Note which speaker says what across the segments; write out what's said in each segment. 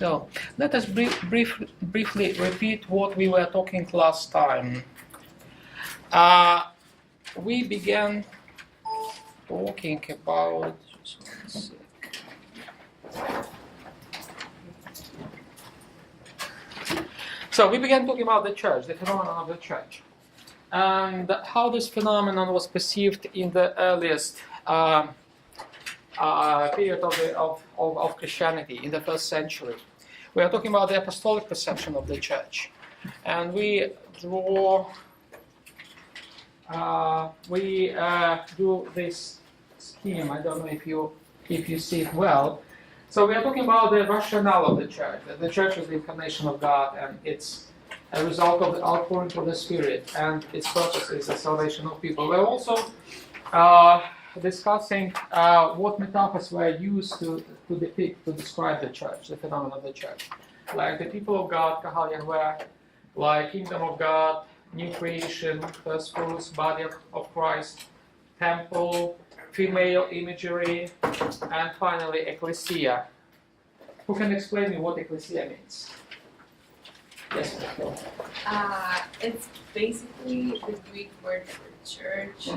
Speaker 1: So let us briefly repeat what we were talking last time. We began talking about. So we began talking about the church, the phenomenon of the church, and how this phenomenon was perceived in the earliest period of Christianity, in the first century. We are talking about the apostolic perception of the church, and we do this scheme. I don't know if you see it well. So we are talking about the rationale of the church. That the church is the incarnation of God, and it's a result of the outpouring of the Spirit, and its purpose is the salvation of people. We're also discussing what metaphors were used to describe the church, the phenomenon of the church. Like the people of God, Kahal Yahweh, like kingdom of God, new creation, first fruits, body of Christ, temple, female imagery, and finally ecclesia. Who can explain me what ecclesia means? Yes, Michael.
Speaker 2: It's basically the Greek word for church,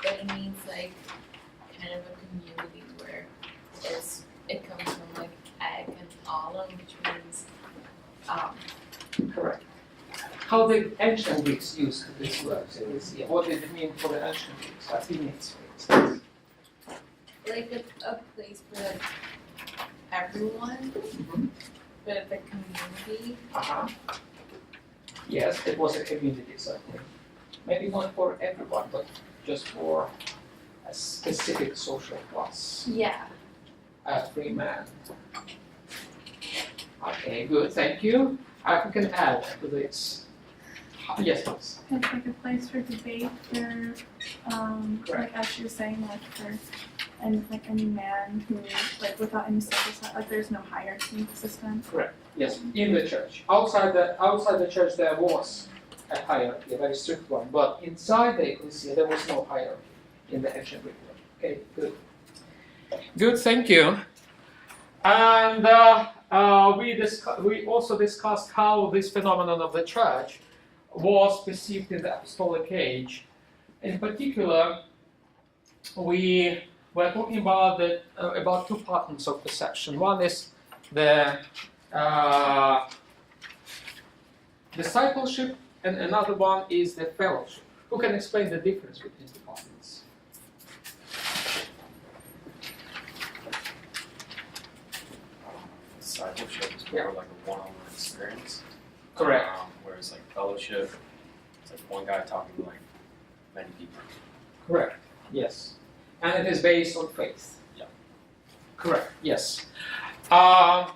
Speaker 2: but it means like kind of a community where it comes from like egg and olive, which means
Speaker 1: Correct. How did ancient Greeks use this word? Ecclesia? What did it mean for the ancient Greeks? What it means, for instance?
Speaker 2: like a place for like everyone, but the community.
Speaker 1: Yes, it was a community, certainly. Maybe not for everyone, but just for a specific social class.
Speaker 2: Yeah.
Speaker 1: A free man. Okay, good, thank you. We can add to this. Yes, please.
Speaker 3: It's like a place for debate, for, like as she was saying, like for, and like any man who, like without any social, like there's no hierarchy system.
Speaker 1: Correct. Yes, in the church. Outside the church there was a hierarchy, a very strict one, but inside the ecclesia there was no hierarchy in the ancient Greek world. Okay, good. Good, thank you. And we also discussed how this phenomenon of the church was perceived in the apostolic age. In particular, we were talking about two patterns of perception. One is the discipleship, and another one is the fellowship. Who can explain the difference between the patterns?
Speaker 4: Discipleship is more like a one-on-one experience.
Speaker 1: Correct.
Speaker 4: Whereas like fellowship, it's like one guy talking to like many people.
Speaker 1: Correct. Yes. And it is based on faith.
Speaker 4: Yeah.
Speaker 1: Correct. Yes. I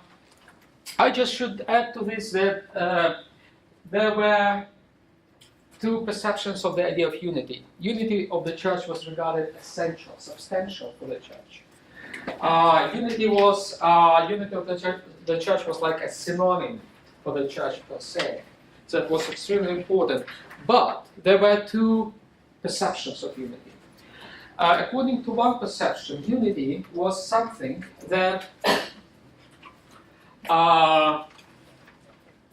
Speaker 1: just should add to this that there were two perceptions of the idea of unity. Unity of the church was regarded essential, substantial for the church. Unity of the church was like a synonym for the church per se. So it was extremely important. But there were two perceptions of unity. According to one perception, unity was something that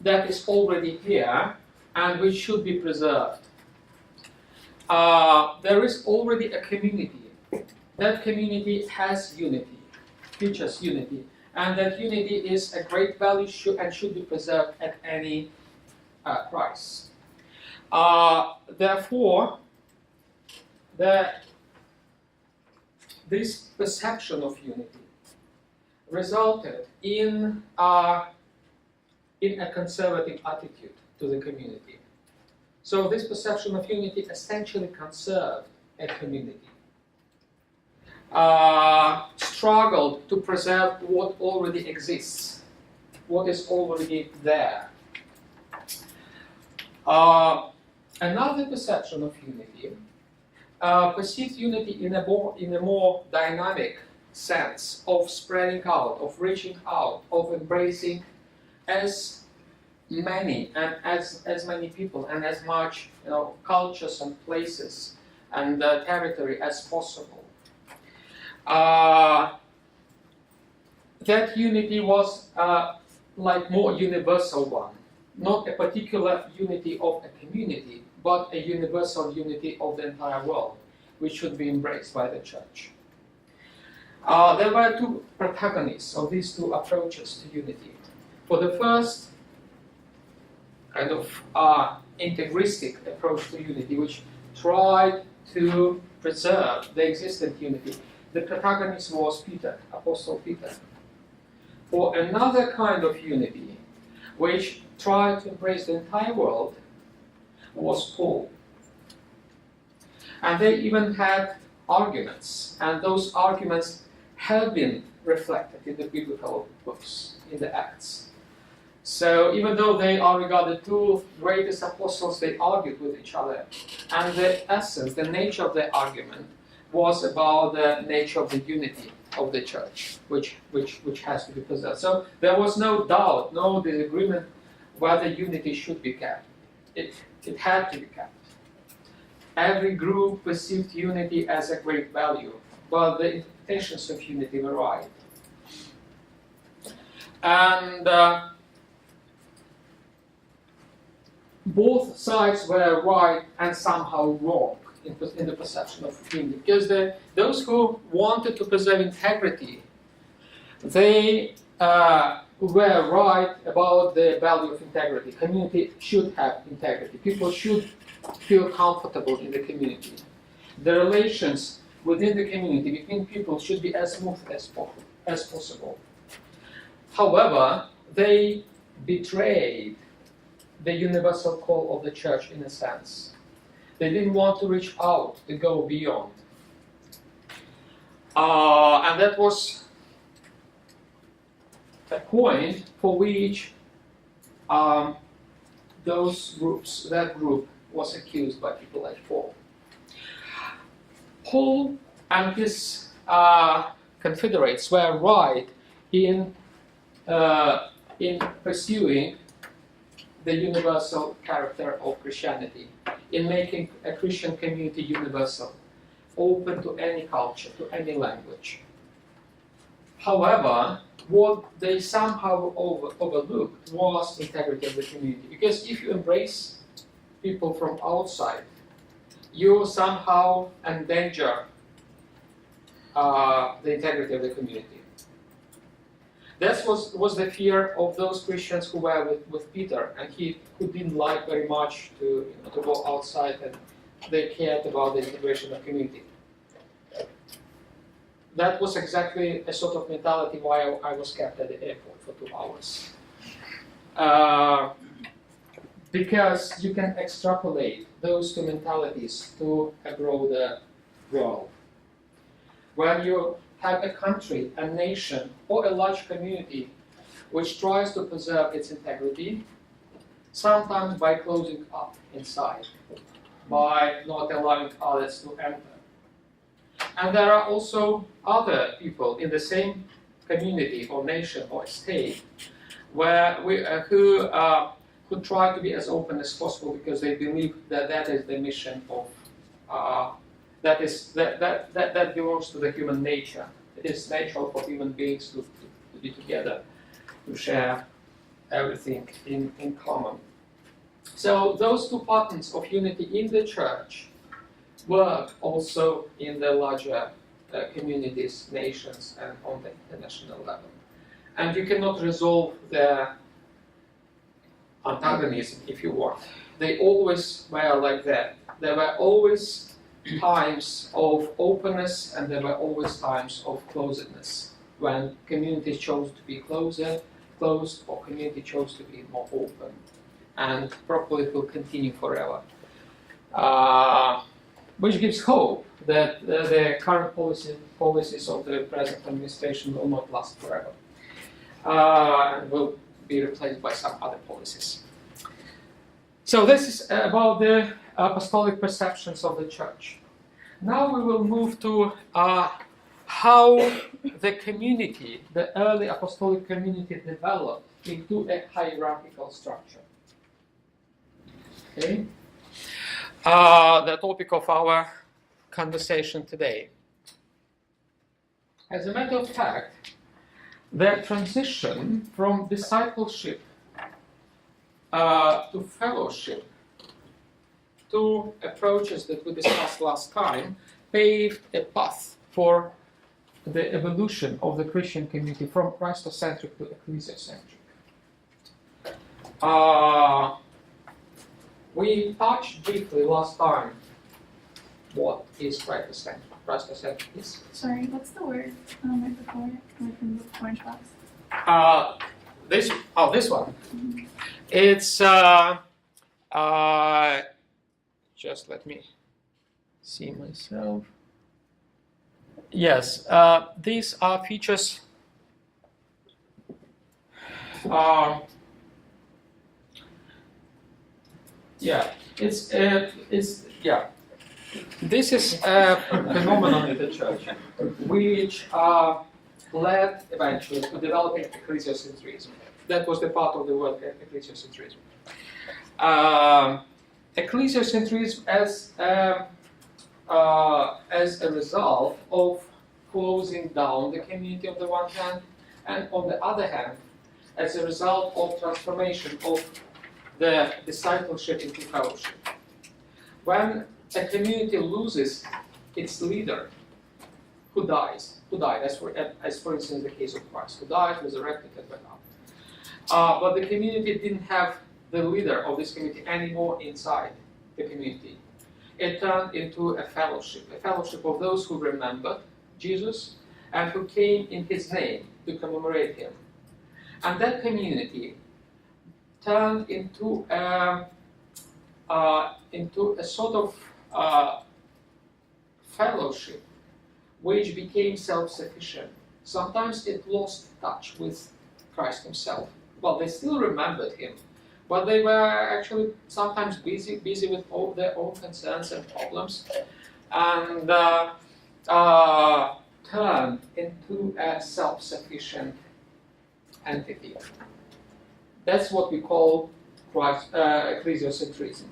Speaker 1: that is already here and which should be preserved. There is already a community. That community has unity, features unity, and that unity is a great value and should be preserved at any price. Therefore, this perception of unity resulted in a conservative attitude to the community. So this perception of unity essentially conserved a community. Struggled to preserve what already exists, what is already there. Another perception of unity perceived unity in a more dynamic sense of spreading out, of reaching out, of embracing as many and as many people and as much cultures and places and territory as possible. That unity was like more universal one, not a particular unity of a community, but a universal unity of the entire world, which should be embraced by the church. There were two protagonists of these two approaches to unity. For the first kind of integristic approach to unity, which tried to preserve the existent unity, the protagonist was Peter, Apostle Peter. For another kind of unity, which tried to embrace the entire world, was Paul. And they even had arguments, and those arguments have been reflected in the biblical books, in the Acts. So even though they are regarded two greatest apostles, they argued with each other. And the essence, the nature of the argument was about the nature of the unity of the church, which has to be preserved. So there was no doubt, no disagreement whether unity should be kept. It had to be kept. Every group perceived unity as a great value, but the interpretations of unity varied. And both sides were right and somehow wrong in the perception of unity, because those who wanted to preserve integrity, they were right about the value of integrity. Community should have integrity. People should feel comfortable in the community. The relations within the community between people should be as smooth as possible. However, they betrayed the universal call of the church in a sense. They didn't want to reach out, to go beyond. And that was a point for which that group was accused by people like Paul. Paul and his confederates were right in pursuing the universal character of Christianity, in making a Christian community universal, open to any culture, to any language. However, what they somehow overlooked was the integrity of the community. Because if you embrace people from outside, you somehow endanger the integrity of the community. That was the fear of those Christians who were with Peter, and who didn't like very much to go outside, and they cared about the integration of community. That was exactly a sort of mentality why I was kept at the airport for 2 hours. Because you can extrapolate those two mentalities to a broader world. When you have a country, a nation, or a large community which tries to preserve its integrity, sometimes by closing up inside, by not allowing others to enter. And there are also other people in the same community or nation or state who try to be as open as possible because they believe that is the mission of that belongs to the human nature. It is natural for human beings to be together, to share everything in common. So those two patterns of unity in the church work also in the larger communities, nations, and on the international level. And you cannot resolve their antagonism, if you want. They always were like that. There were always times of openness, and there were always times of closedness, when communities chose to be closed, or community chose to be more open. And probably it will continue forever. Which gives hope that the current policies of the present administration will not last forever, and will be replaced by some other policies. So this is about the apostolic perceptions of the church. Now we will move to how the community, the early apostolic community, developed into a hierarchical structure. Okay? The topic of our conversation today. As a matter of fact, the transition from discipleship to fellowship, two approaches that we discussed last time, paved a path for the evolution of the Christian community from Christocentric to ecclesiocentric. We touched briefly last time what is Christocentric. Christocentric is.
Speaker 3: Sorry, what's the word right before it? Like in the orange box.
Speaker 1: This one.
Speaker 3: Mm-hmm.
Speaker 1: It's just let me see myself. Yes, these are features. Yeah, it's yeah. This is a phenomenon in the church, which led eventually to developing ecclesiocentrism. That was the part of the word ecclesiocentrism. Ecclesiocentrism as a result of closing down the community on the one hand, and on the other hand, as a result of transformation of the discipleship into fellowship. When a community loses its leader, who died, as for instance the case of Christ, who died, resurrected, and went up. But the community didn't have the leader of this community anymore inside the community. It turned into a fellowship of those who remembered Jesus and who came in his name to commemorate him. And that community turned into a sort of fellowship which became self-sufficient. Sometimes it lost touch with Christ himself. Well, they still remembered him, but they were actually sometimes busy with all their own concerns and problems, and turned into a self-sufficient entity. That's what we call ecclesiocentrism.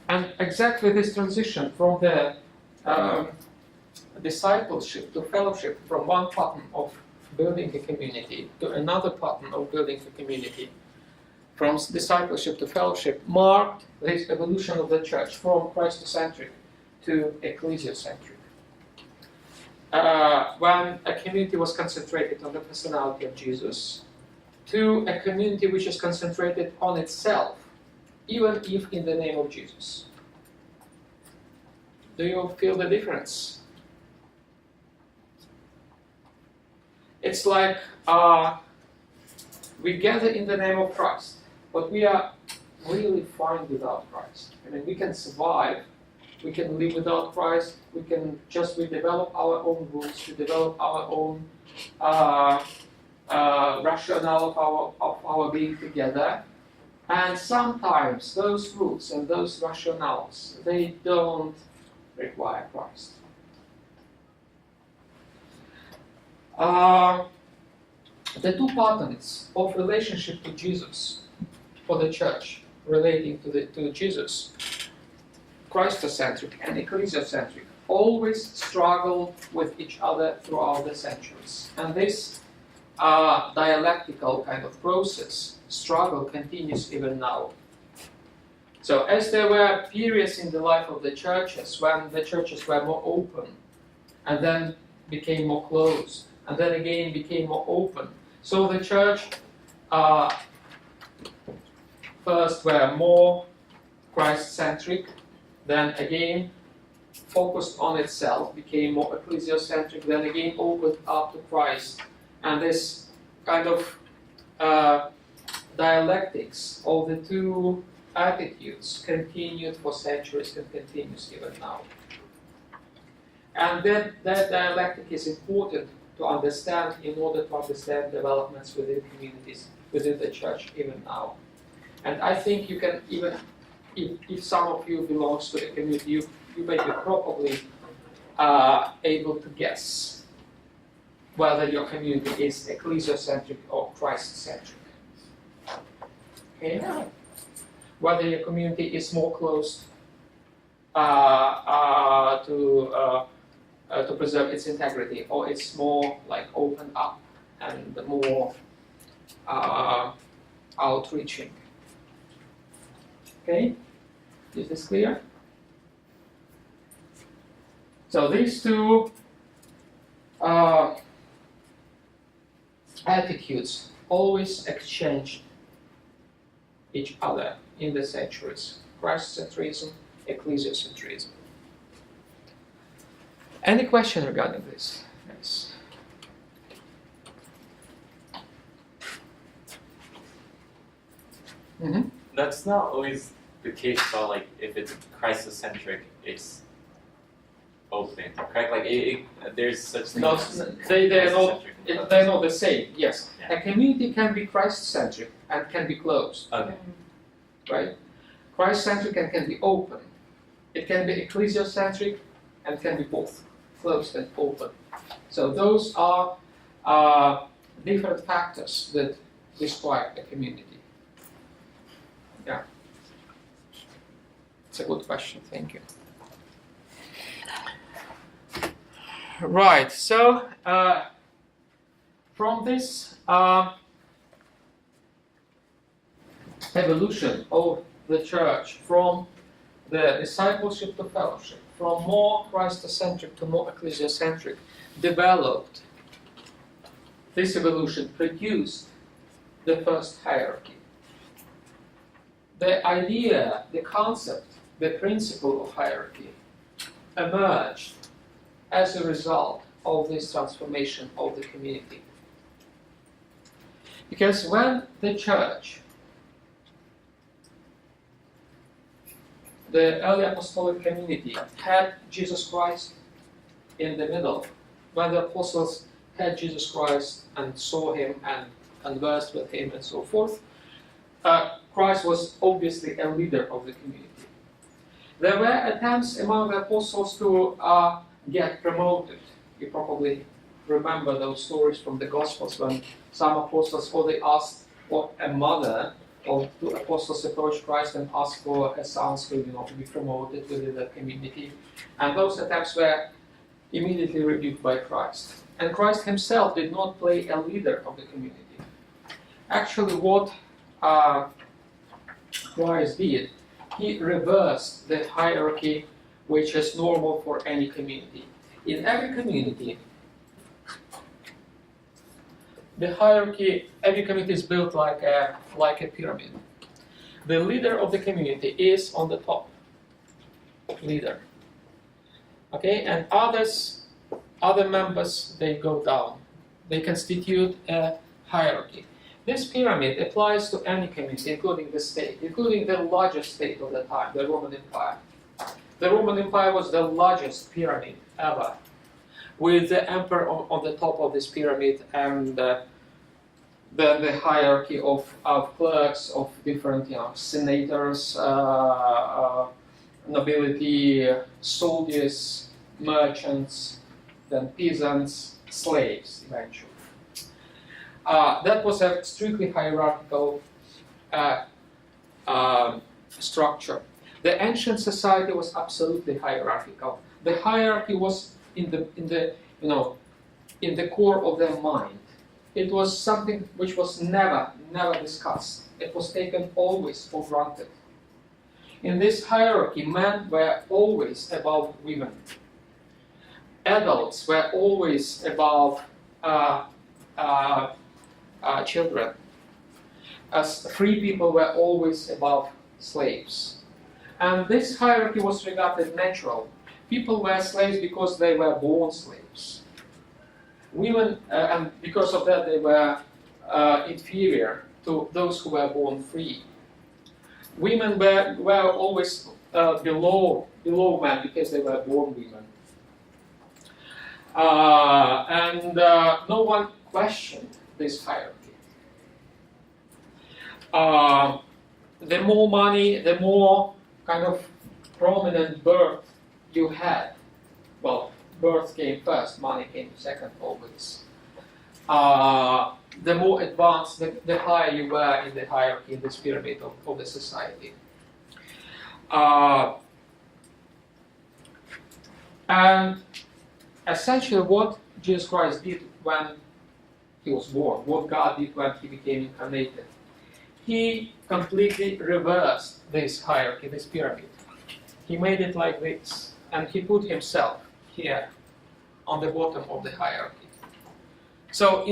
Speaker 1: And exactly this transition from the discipleship to fellowship, from one pattern of building a community to another pattern of building a community, from discipleship to fellowship, marked this evolution of the church from Christocentric to ecclesiocentric. When a community was concentrated on the personality of Jesus, to a community which is concentrated on itself, even if in the name of Jesus. Do you feel the difference? It's like we gather in the name of Christ, but we are really fine without Christ. I mean, we can survive, we can live without Christ, we develop our own rules, we develop our own rationale of our being together. And sometimes those rules and those rationales, they don't require Christ. The two patterns of relationship to Jesus for the church relating to Jesus, Christocentric and ecclesiocentric, always struggle with each other throughout the centuries. And this dialectical kind of struggle continues even now. So as there were periods in the life of the churches when the churches were more open and then became more closed and then again became more open. So the church first were more Christ-centric, then again focused on itself, became more ecclesiocentric, then again opened up to Christ. And this kind of dialectics of the two attitudes continued for centuries and continues even now. And that dialectic is important to understand in order to understand developments within communities, within the church even now. And I think you can even, if some of you belongs to a community, you may be probably able to guess whether your community is ecclesiocentric or Christ-centric. Okay? Whether your community is more closed to preserve its integrity, or it's more like open up and more outreaching. Okay, is this clear? So these two attitudes always exchanged each other in the centuries: Christ-centrism, ecclesiocentrism. Any question regarding this? Yes. Mm-hmm.
Speaker 5: That's not always the case though, like if it's Christocentric, it's open, correct? Like there's such thing
Speaker 1: No,
Speaker 5: as
Speaker 1: they're not.
Speaker 5: Christocentric.
Speaker 1: They're not the same. Yes,
Speaker 5: Yeah.
Speaker 1: a community can be Christ-centric and can be closed,
Speaker 5: Okay.
Speaker 1: right? Christ-centric and can be open. It can be ecclesiocentric and can be both, closed and open. So those are different factors that describe a community. Yeah, it's a good question. Thank you. Right. So from this evolution of the church from the discipleship to fellowship, from more Christocentric to more ecclesiocentric, developed. This evolution produced the first hierarchy. The idea, the concept, the principle of hierarchy emerged as a result of this transformation of the community. Because when the church, the early apostolic community, had Jesus Christ in the middle, when the apostles had Jesus Christ and saw him and conversed with him and so forth, Christ was obviously a leader of the community. There were attempts among the apostles to get promoted. You probably remember those stories from the Gospels when some apostles, or they asked for a mother of two apostles approached Christ and asked for her sons to be promoted within the community. And those attempts were immediately rebuked by Christ. And Christ himself did not play a leader of the community. Actually, what Christ did, he reversed the hierarchy which is normal for any community. In every community, the hierarchy, every community is built like a pyramid. The leader of the community is on the top, leader. Okay, and other members, they go down. They constitute a hierarchy. This pyramid applies to any community, including the state, including the largest state of the time, the Roman Empire. The Roman Empire was the largest pyramid ever, with the emperor on the top of this pyramid, and then the hierarchy of clerks, of different senators, nobility, soldiers, merchants, then peasants, slaves eventually. That was a strictly hierarchical structure. The ancient society was absolutely hierarchical. The hierarchy was in the core of their mind. It was something which was never discussed. It was taken always for granted. In this hierarchy, men were always above women. Adults were always above children. As free people were always above slaves. And this hierarchy was regarded natural. People were slaves because they were born slaves. Women, and because of that, they were inferior to those who were born free. Women were always below men because they were born women. And no one questioned this hierarchy. The more money, the more kind of prominent birth you had. Well, birth came first, money came second always. The more advanced, the higher you were in the hierarchy, in this pyramid of the society. And essentially what Jesus Christ did when he was born, what God did when he became incarnated, he completely reversed this hierarchy, this pyramid. He made it like this, and he put himself here on the bottom of the hierarchy. So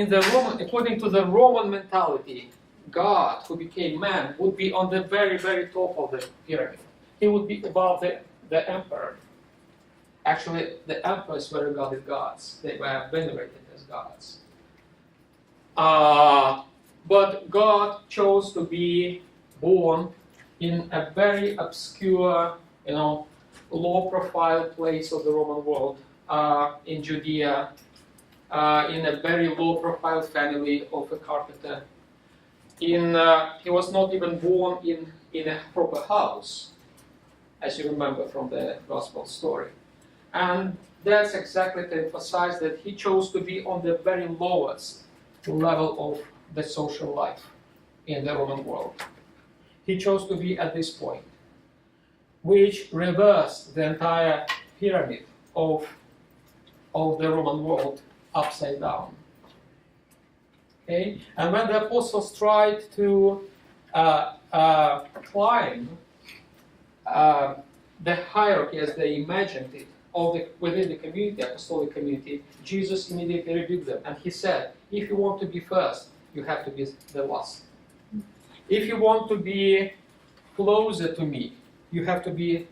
Speaker 1: according to the Roman mentality, God, who became man, would be on the very, very top of the pyramid. He would be above the emperor. Actually, the emperors were regarded gods. They were venerated as gods. But God chose to be born in a very obscure, low-profile place of the Roman world, in Judea, in a very low-profile family of a carpenter. He was not even born in a proper house, as you remember from the gospel story. And that's exactly to emphasize that he chose to be on the very lowest level of the social life in the Roman world. He chose to be at this point, which reversed the entire pyramid of the Roman world upside down. Okay? And when the apostles tried to climb the hierarchy as they imagined it within the community, apostolic community, Jesus immediately rebuked them. And he said, if you want to be first, you have to be the last. If you want to be closer to me, you have to be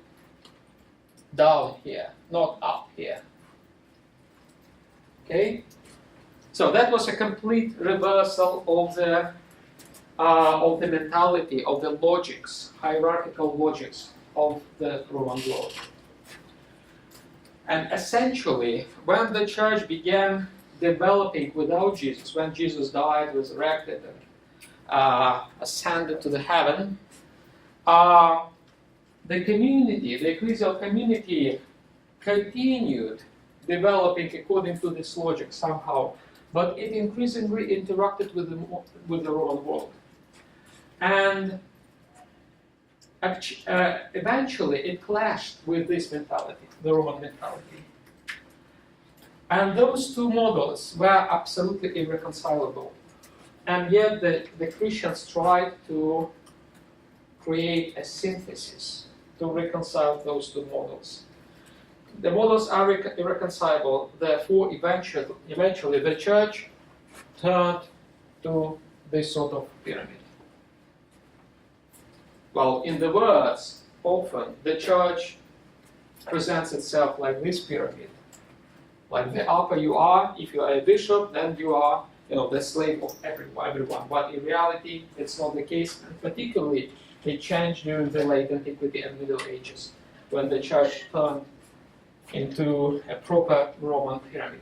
Speaker 1: down here, not up here. Okay? So that was a complete reversal of the mentality, of the logics, hierarchical logics of the Roman world. And essentially, when the church began developing without Jesus, when Jesus died, resurrected, and ascended to the heaven, the community, the ecclesial community, continued developing according to this logic somehow, but it increasingly interacted with the Roman world. And eventually it clashed with this mentality, the Roman mentality. And those two models were absolutely irreconcilable. And yet the Christians tried to create a synthesis to reconcile those two models. The models are irreconcilable, therefore eventually the church turned to this sort of pyramid. Well, in the words, often the church presents itself like this pyramid. Like the upper you are, if you are a bishop, then you are the slave of everyone. But in reality, it's not the case, and particularly it changed during the late antiquity and Middle Ages, when the church turned into a proper Roman pyramid.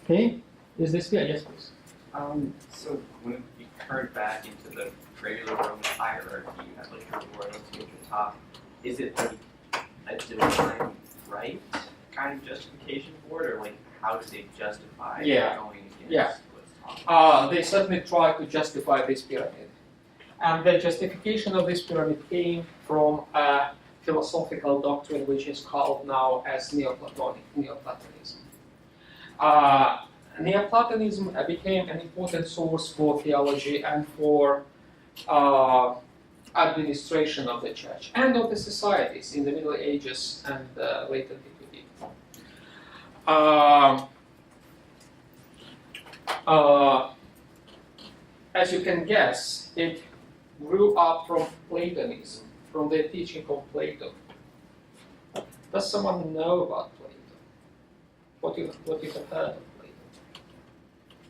Speaker 1: Okay, is this clear? Yes, please.
Speaker 6: So when you turn back into the regular Roman hierarchy, you have like your royalty at the top. Is it like a divine right kind of justification for it, or like how do they justify going against what's taught?
Speaker 1: They certainly try to justify this pyramid. And the justification of this pyramid came from a philosophical doctrine which is called now as Neoplatonism. Neoplatonism became an important source for theology and for administration of the church and of the societies in the Middle Ages and late antiquity. As you can guess, it grew up from Platonism, from the teaching of Plato. Does someone know about Plato? What you have heard of Plato?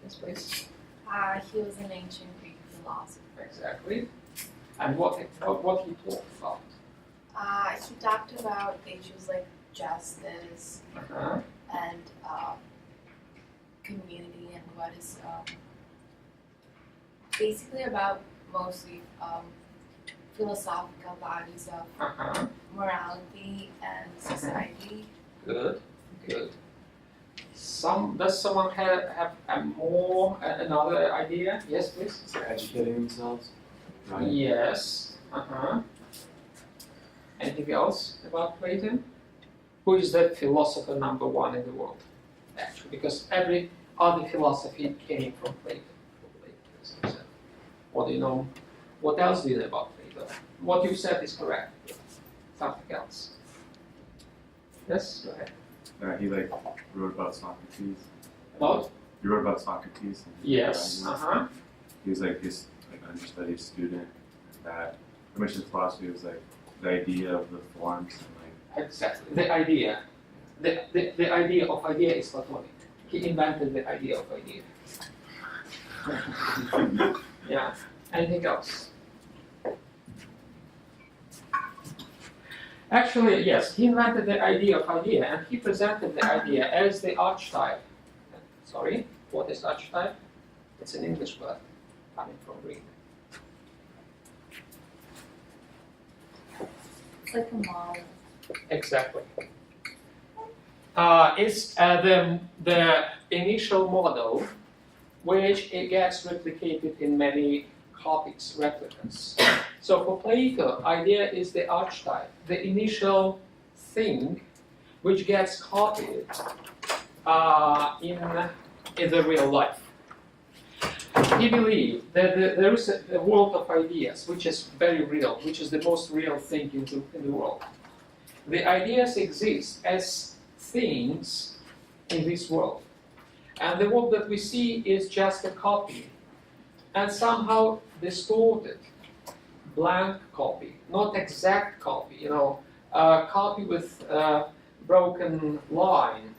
Speaker 1: Yes, please.
Speaker 2: He was an ancient Greek philosopher.
Speaker 1: Exactly. And what he talked about?
Speaker 2: He talked about issues like justice and community and what is basically about mostly philosophical values of morality and society.
Speaker 1: Good. Does someone have another idea? Yes, please.
Speaker 4: So educating themselves. Right.
Speaker 1: Yes. Anything else about Plato? Who is the philosopher number one in the world? Actually, because every other philosophy came from Plato. What do you know? What else do you know about Plato? What you said is correct. Something else. Yes, go ahead.
Speaker 7: He wrote about Socrates.
Speaker 1: About?
Speaker 7: He wrote about Socrates. And
Speaker 1: Yes.
Speaker 7: He was his understudy student. That pretty much his philosophy was the idea of the forms and
Speaker 1: Exactly. The idea. The idea of idea is Platonic. He invented the idea of idea. Yeah. Anything else? Actually, yes, he invented the idea of idea, and he presented the idea as the archetype. Sorry, what is archetype? It's an English word coming from Greek.
Speaker 2: It's like a model.
Speaker 1: Exactly. It's the initial model, which it gets replicated in many copies, replicas. So for Plato, idea is the archetype, the initial thing which gets copied in the real life. He believed that there is a world of ideas which is very real, which is the most real thing in the world. The ideas exist as things in this world. And the world that we see is just a copy, and somehow distorted, blank copy, not exact copy, a copy with broken line,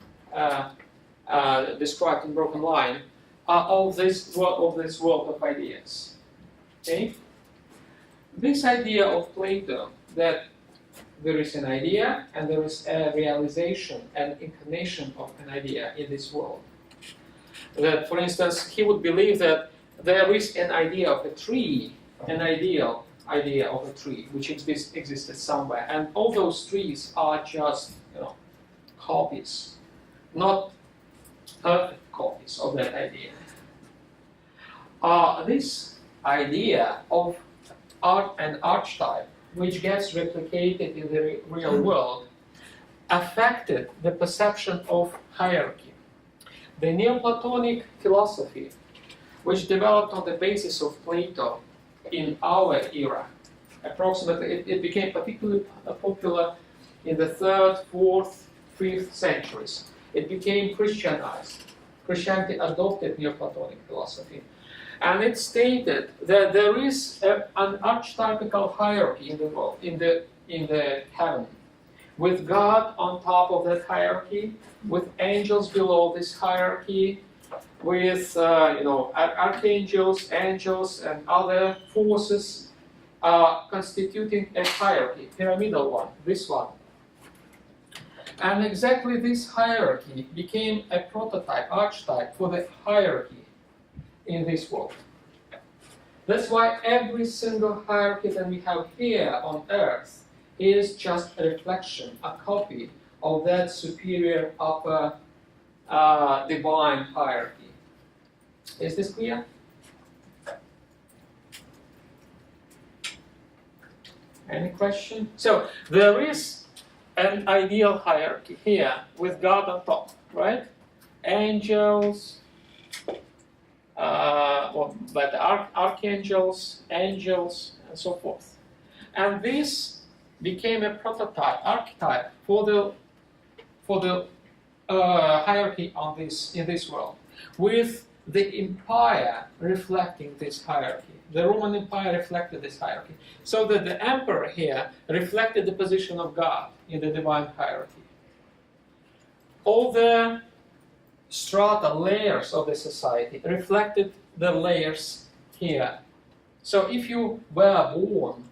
Speaker 1: described in broken line, of this world of ideas. Okay? This idea of Plato that there is an idea and there is a realization and incarnation of an idea in this world. That, for instance, he would believe that there is an idea of a tree, an ideal idea of a tree, which existed somewhere, and all those trees are just, copies, not perfect copies of that idea. This idea of an archetype, which gets replicated in the real world, affected the perception of hierarchy. The Neoplatonic philosophy, which developed on the basis of Plato in our era, approximately, it became particularly popular in the 3rd, 4th, 5th centuries. It became Christianized. Christianity adopted Neoplatonic philosophy. And it stated that there is an archetypical hierarchy in the world, in the heaven, with God on top of that hierarchy, with angels below this hierarchy, with archangels, angels, and other forces constituting a hierarchy, pyramidal one, this one. And exactly this hierarchy became a prototype, archetype for the hierarchy in this world. That's why every single hierarchy that we have here on earth is just a reflection, a copy of that superior upper divine hierarchy. Is this clear? Any question? So there is an ideal hierarchy here with God on top, right? Angels, archangels, angels, and so forth. And this became a prototype, archetype for the hierarchy in this world, with the empire reflecting this hierarchy. The Roman Empire reflected this hierarchy, so that the emperor here reflected the position of God in the divine hierarchy. All the strata, layers of the society reflected the layers here. So if you were born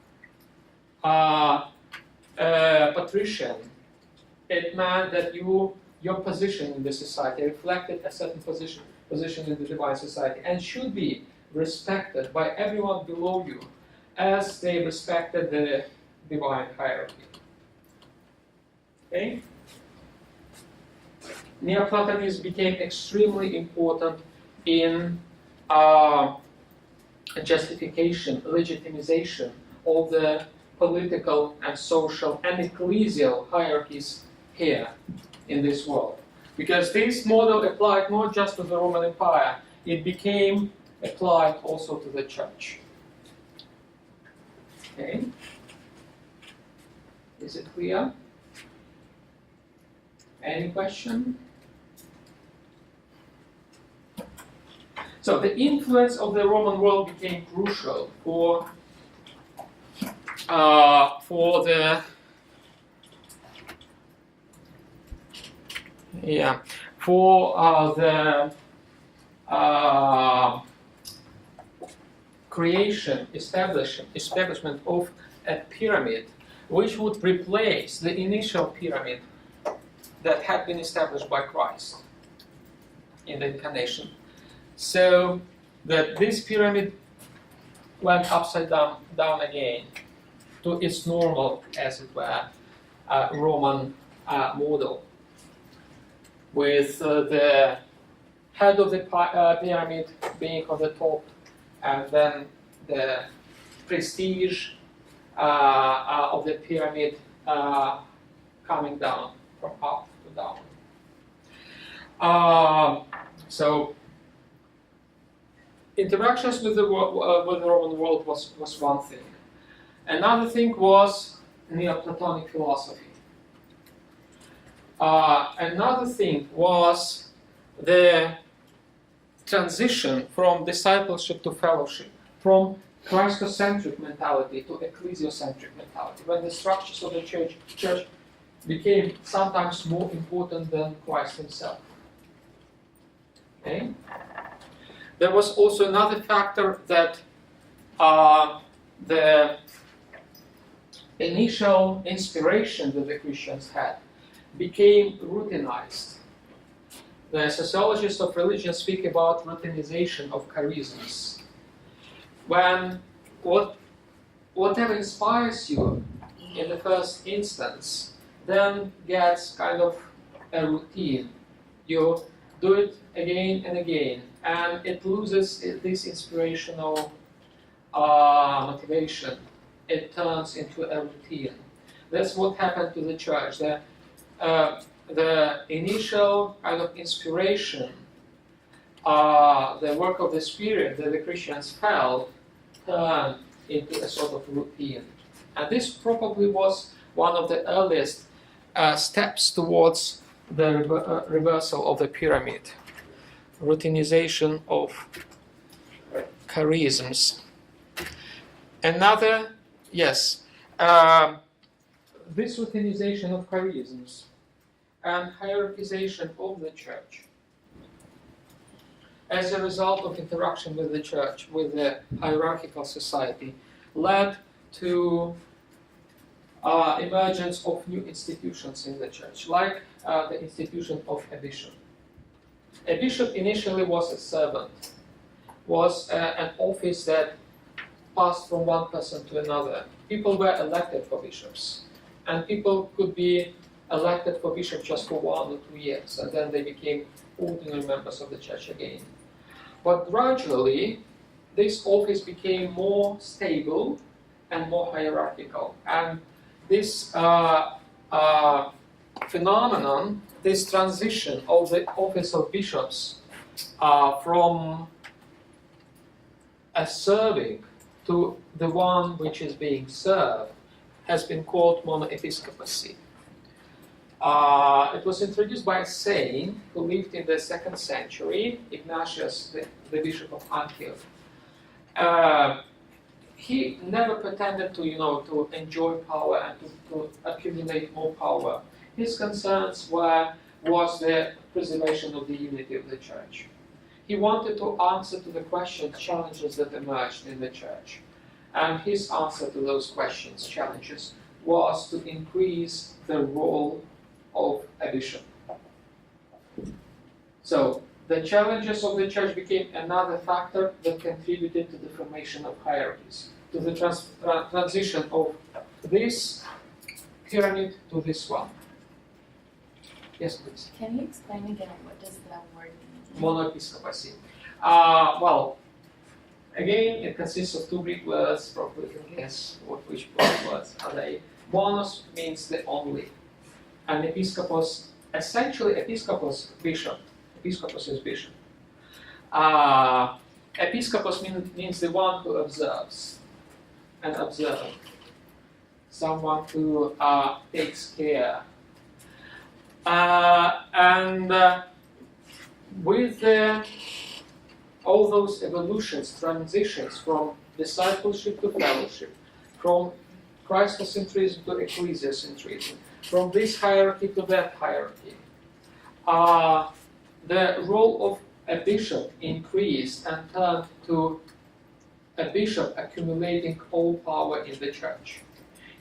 Speaker 1: patrician, it meant that your position in the society reflected a certain position in the divine society, and should be respected by everyone below you as they respected the divine hierarchy. Okay? Neoplatonism became extremely important in justification, legitimization of the political and social and ecclesial hierarchies here in this world. Because this model applied not just to the Roman Empire, it became applied also to the church. Okay? Is it clear? Any question? So the influence of the Roman world became crucial for the establishment of a pyramid which would replace the initial pyramid that had been established by Christ in the incarnation. So that this pyramid went upside down again to its normal, as it were, Roman model, with the head of the pyramid being on the top, and then the prestige of the pyramid coming down from up to down. So interactions with the Roman world was one thing. Another thing was Neoplatonic philosophy. Another thing was the transition from discipleship to fellowship, from Christocentric mentality to ecclesiocentric mentality, when the structures of the church became sometimes more important than Christ himself. Okay? There was also another factor that the initial inspiration that the Christians had became routinized. The sociologists of religion speak about routinization of charisms. When whatever inspires you in the first instance then gets kind of a routine. You do it again and again, and it loses this inspirational motivation. It turns into a routine. That's what happened to the church. The initial kind of inspiration, the work of the Spirit that the Christians felt, turned into a sort of routine. And this probably was one of the earliest steps towards the reversal of the pyramid. Routinization of charisms. Another, yes, this routinization of charisms and hierarchization of the church as a result of interaction with the church, with the hierarchical society, led to emergence of new institutions in the church, like the institution of a bishop. A bishop initially was a servant, was an office that passed from one person to another. People were elected for bishops, and people could be elected for bishop just for 1 or 2 years, and then they became ordinary members of the church again. But gradually, this office became more stable and more hierarchical, and this phenomenon, this transition of the office of bishops from a serving to the one which is being served, has been called mono-episcopacy. It was introduced by a saint who lived in the 2nd century, Ignatius, the bishop of Antioch. He never pretended to enjoy power and to accumulate more power. His concerns was the preservation of the unity of the church. He wanted to answer to the questions, challenges that emerged in the church. And his answer to those questions, challenges, was to increase the role of a bishop. So the challenges of the church became another factor that contributed to the formation of hierarchies, to the transition of this pyramid to this one. Yes, please.
Speaker 2: Can you explain again what does that word mean?
Speaker 1: Mono-episcopacy. Well, Again, it consists of two Greek words. Probably you can guess which both words are they. Monos means the only, and episkopos, essentially episkopos, bishop. Episkopos is bishop. Episkopos means the one who observes, an observer, someone who takes care. With all those evolutions, transitions from discipleship to fellowship, from Christocentrism to ecclesiocentrism, from this hierarchy to that hierarchy, the role of a bishop increased and turned to a bishop accumulating all power in the church.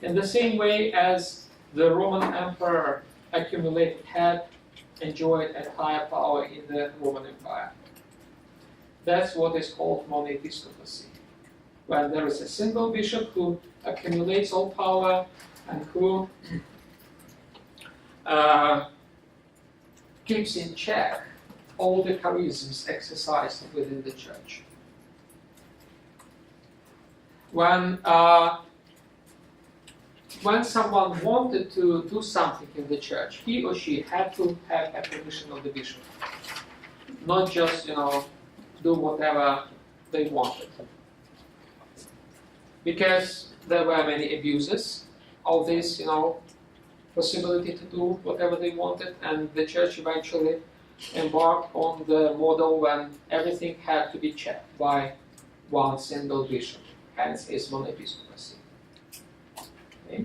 Speaker 1: In the same way as the Roman emperor enjoyed entire power in the Roman Empire. That's what is called monoepiscopacy, where there is a single bishop who accumulates all power and who keeps in check all the charisms exercised within the church. When someone wanted to do something in the church, he or she had to have a permission of the bishop, not just do whatever they wanted. Because there were many abuses of this, possibility to do whatever they wanted, and the church eventually embarked on the model when everything had to be checked by one single bishop, hence is monoepiscopacy. Okay?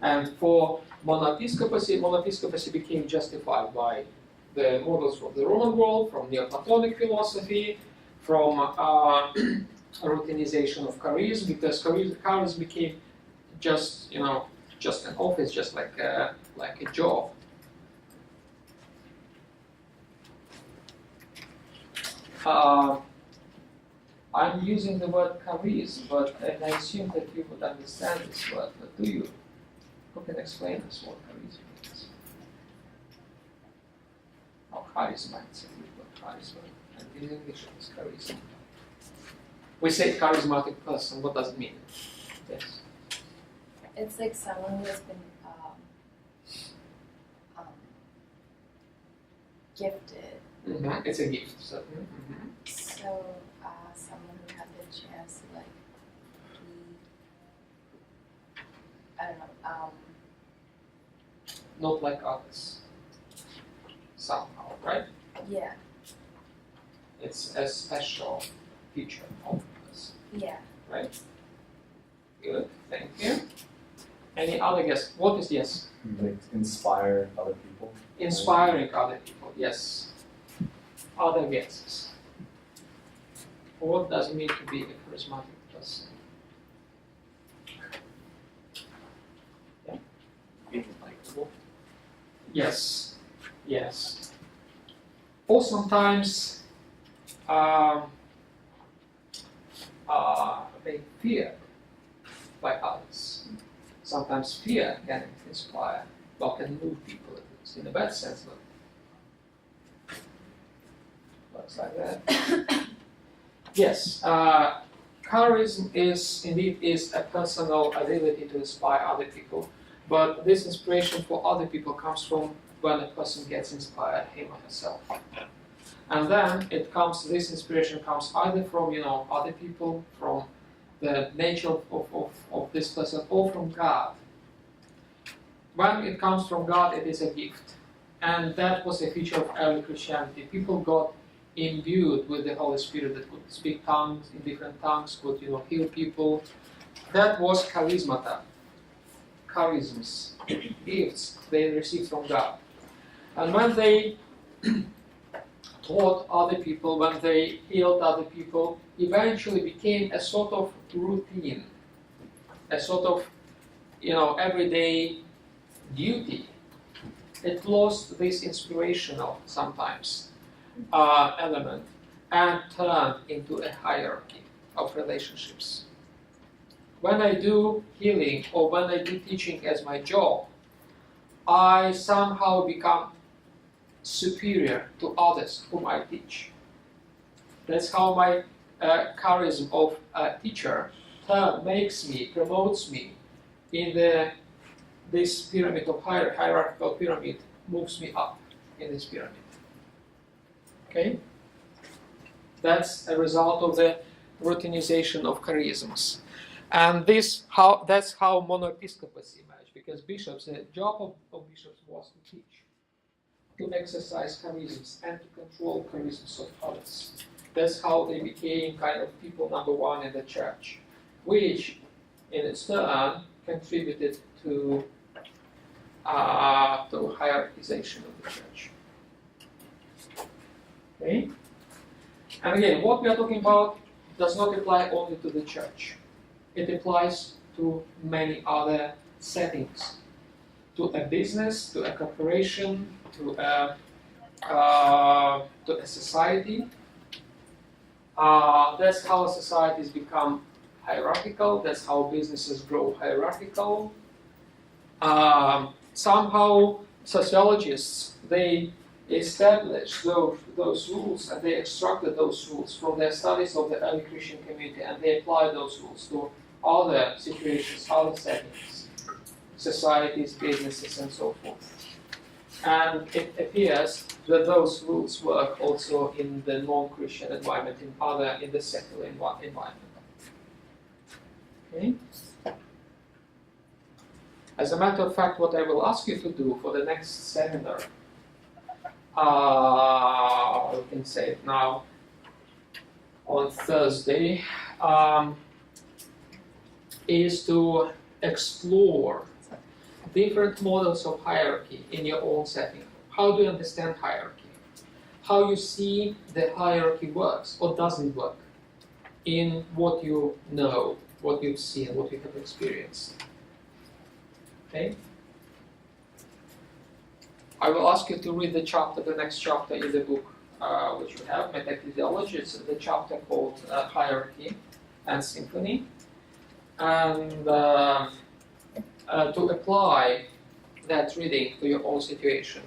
Speaker 1: And for monoepiscopacy became justified by the models from the Roman world, from Neoplatonic philosophy, from routinization of charism, because charism became just an office, just like a job. I'm using the word charism, and I assume that you would understand this word, but do you? Who can explain us what charisma means? Or charisma, it's a Greek word, charisma, and in English it is charisma. We say charismatic person, what does it mean? Yes.
Speaker 2: It's like someone who has been gifted.
Speaker 1: Mm-hmm. It's a gift. So,
Speaker 2: So someone who had the chance to like be, I don't know,
Speaker 1: not like others. Somehow, right?
Speaker 2: yeah,
Speaker 1: It's a special feature of us,
Speaker 2: yeah.
Speaker 1: right? Good, thank you. Any other guess? What is yes?
Speaker 8: Like inspire other people.
Speaker 1: Inspiring other people, yes. Other guesses. What does it mean to be a charismatic person?
Speaker 6: Being likable.
Speaker 1: Yes, yes. Or sometimes they fear by others. Sometimes fear can inspire, or can move people, in a bad sense, but works like that. Yes, charism is a personal ability to inspire other people, but this inspiration for other people comes from when a person gets inspired, him or herself. And then this inspiration comes either from other people, from the nature of this person, or from God. When it comes from God, it is a gift. And that was a feature of early Christianity. People got imbued with the Holy Spirit that could speak tongues, in different tongues, could heal people. That was charismata. Charisms, gifts they received from God. And when they taught other people, when they healed other people, eventually became a sort of routine, a sort of everyday duty. It lost this inspirational sometimes element and turned into a hierarchy of relationships. When I do healing or when I do teaching as my job, I somehow become superior to others whom I teach. That's how my charism of a teacher makes me, promotes me in this pyramid of hierarchical pyramid, moves me up in this pyramid. Okay? That's a result of the routinization of charisms. And that's how monoepiscopacy emerged, because bishops, the job of bishops was to teach, to exercise charisms and to control charisms of others. That's how they became kind of people number one in the church, which in its turn contributed to hierarchization of the church. Okay? And again, what we are talking about does not apply only to the church. It applies to many other settings, to a business, to a corporation, to a society. That's how societies become hierarchical. That's how businesses grow hierarchical. Somehow sociologists, they established those rules, and they extracted those rules from their studies of the early Christian community, and they applied those rules to other situations, other settings, societies, businesses, and so forth. And it appears that those rules work also in the non-Christian environment, in the secular environment. Okay? As a matter of fact, what I will ask you to do for the next seminar, we can say it now, on Thursday, is to explore different models of hierarchy in your own setting. How do you understand hierarchy? How you see the hierarchy works or doesn't work in what you know, what you've seen, what you have experienced. Okay? I will ask you to read the next chapter in the book which you have, Meta-ecclesiology. It's the chapter called Hierarchy and Symphony. And to apply that reading to your own situation.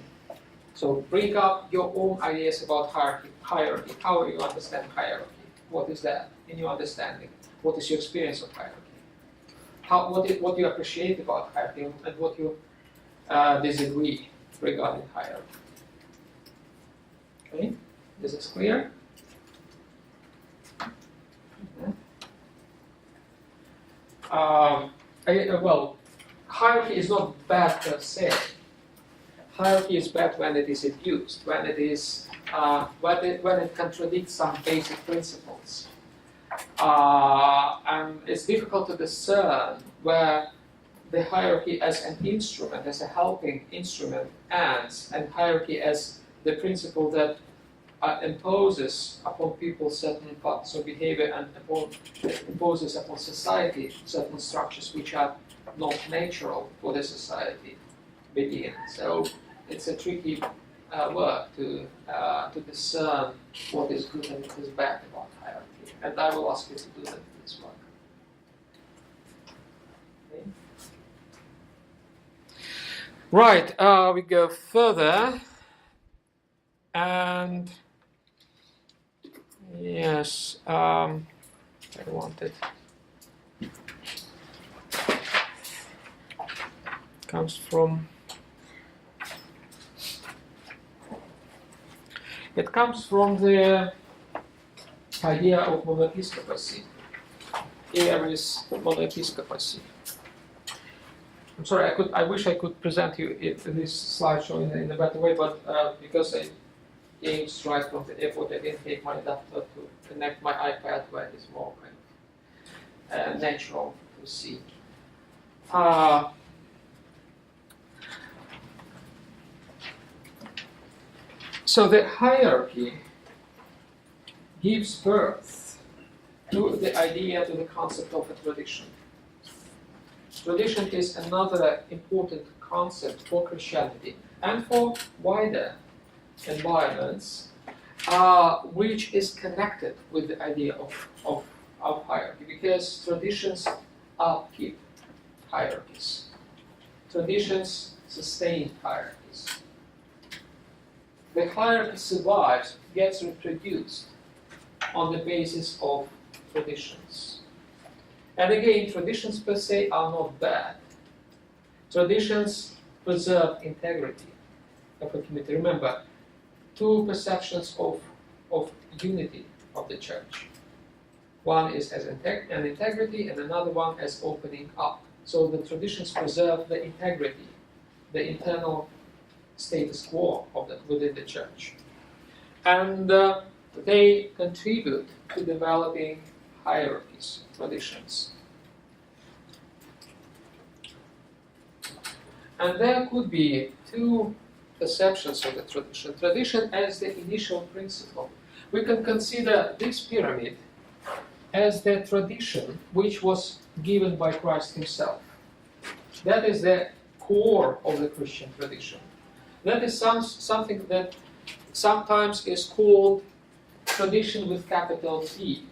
Speaker 1: So bring up your own ideas about hierarchy. How do you understand hierarchy? What is that in your understanding? What is your experience of hierarchy? What you appreciate about hierarchy and what you disagree regarding hierarchy. Okay, this is clear? Well, hierarchy is not bad per se. Hierarchy is bad when it is abused, when it contradicts some basic principles. And it's difficult to discern where the hierarchy as an instrument, as a helping instrument, ends, and hierarchy as the principle that imposes upon people certain parts of behavior and imposes upon society certain structures which are not natural for the society begin. So it's a tricky work to discern what is good and what is bad about hierarchy. And I will ask you to do that in this work. Okay. Right, we go further. And yes, I wanted. Comes from. It comes from the idea of monoepiscopacy. Here is monoepiscopacy. I'm sorry, I wish I could present you this slideshow in a better way, but because I came straight from the airport, I didn't take my adapter to connect my iPad where it is more kind of natural to see. So the hierarchy gives birth to the idea, to the concept of a tradition. Tradition is another important concept for Christianity and for wider environments, which is connected with the idea of hierarchy, because traditions upkeep hierarchies. Traditions sustain hierarchies. The hierarchy survives, gets reproduced on the basis of traditions. And again, traditions per se are not bad. Traditions preserve integrity of a community. Remember, two perceptions of unity of the church. One is as an integrity, and another one as opening up. So the traditions preserve the integrity, the internal status quo of within the church. And they contribute to developing hierarchies, traditions. And there could be two perceptions of the tradition. Tradition as the initial principle. We can consider this pyramid as the tradition which was given by Christ himself. That is the core of the Christian tradition. That is something that sometimes is called tradition with capital T.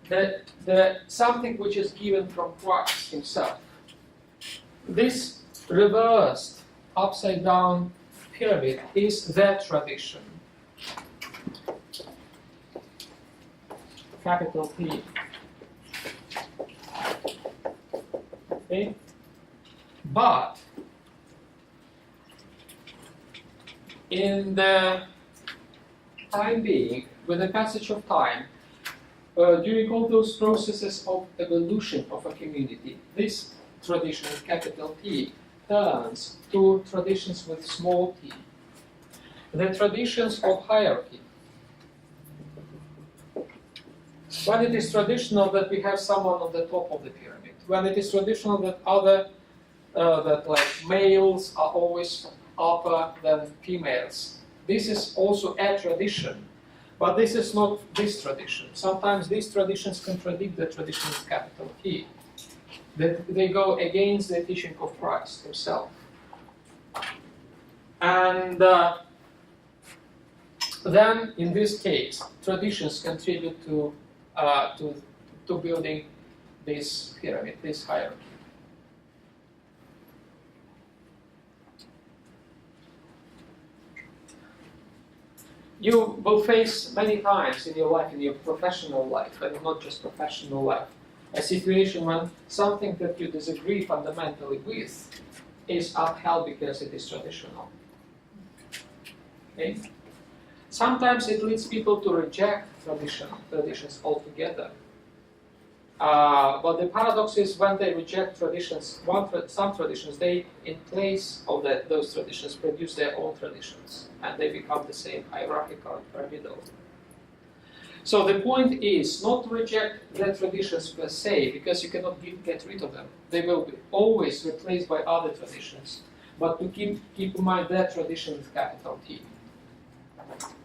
Speaker 1: The something which is given from Christ himself. This reversed, upside down pyramid is the tradition. Capital T. Okay? But in the time being, with the passage of time, during all those processes of evolution of a community, this tradition with capital T turns to traditions with small t. The traditions of hierarchy. When it is traditional that we have someone on the top of the pyramid, when it is traditional that males are always upper than females, this is also a tradition. But this is not this tradition. Sometimes these traditions contradict the tradition with capital T. They go against the teaching of Christ himself. And then, in this case, traditions contribute to building this pyramid, this hierarchy. You will face many times in your life, in your professional life, and not just professional life, a situation when something that you disagree fundamentally with is upheld because it is traditional. Okay? Sometimes it leads people to reject traditions altogether. But the paradox is when they reject traditions, some traditions, they, in place of those traditions, produce their own traditions, and they become the same hierarchical and pyramidal. So the point is not to reject the traditions per se, because you cannot get rid of them. They will be always replaced by other traditions, but to keep in mind that tradition with capital T.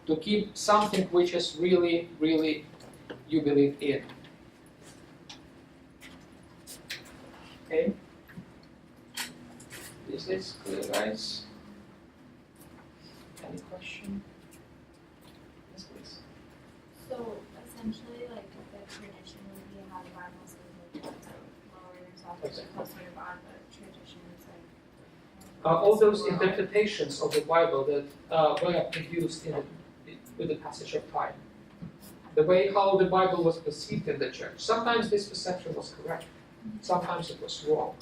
Speaker 1: To keep something which is really, really you believe in. Okay? Is this clear, guys? Any question? Yes, please.
Speaker 9: So essentially, like the tradition would be how the Bible says like to lower yourself to be closer to God, but tradition is like
Speaker 1: All those interpretations of the Bible that were produced with the passage of time. The way how the Bible was perceived in the church. Sometimes this perception was correct. Sometimes it was wrong,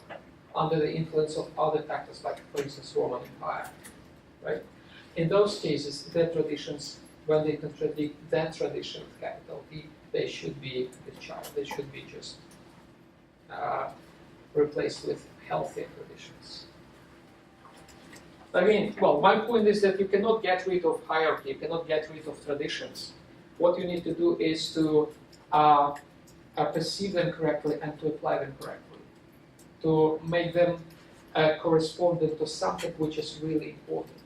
Speaker 1: under the influence of other factors, like, for instance, Roman Empire. Right? In those cases, their traditions, when they contradict that tradition with capital T, they should be discharged. They should be just replaced with healthier traditions. Again, well, my point is that you cannot get rid of hierarchy, you cannot get rid of traditions. What you need to do is to perceive them correctly and to apply them correctly, to make them correspondent to something which is really important.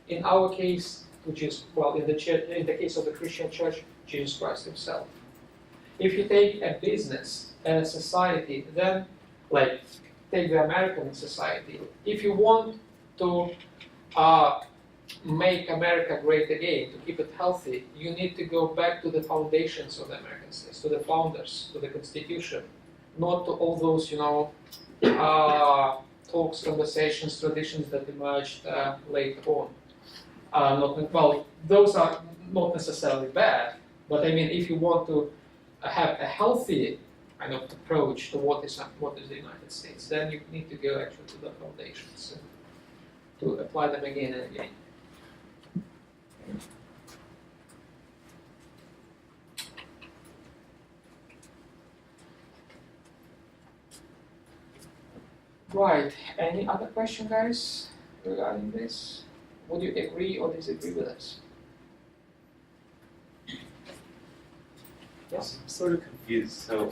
Speaker 1: In our case, which is, well, in the case of the Christian church, Jesus Christ himself. If you take a business and a society, then, like, take the American society, if you want to make America great again, to keep it healthy, you need to go back to the foundations of the American states, to the founders, to the Constitution, not to all those, talks, conversations, traditions that emerged later on. Well, those are not necessarily bad, but I mean, if you want to have a healthy kind of approach to what is the United States, then you need to go actually to the foundations and to apply them again and again. Right. Any other question, guys, regarding this? Would you agree or disagree with us? Yes.
Speaker 5: I'm sort of confused. So,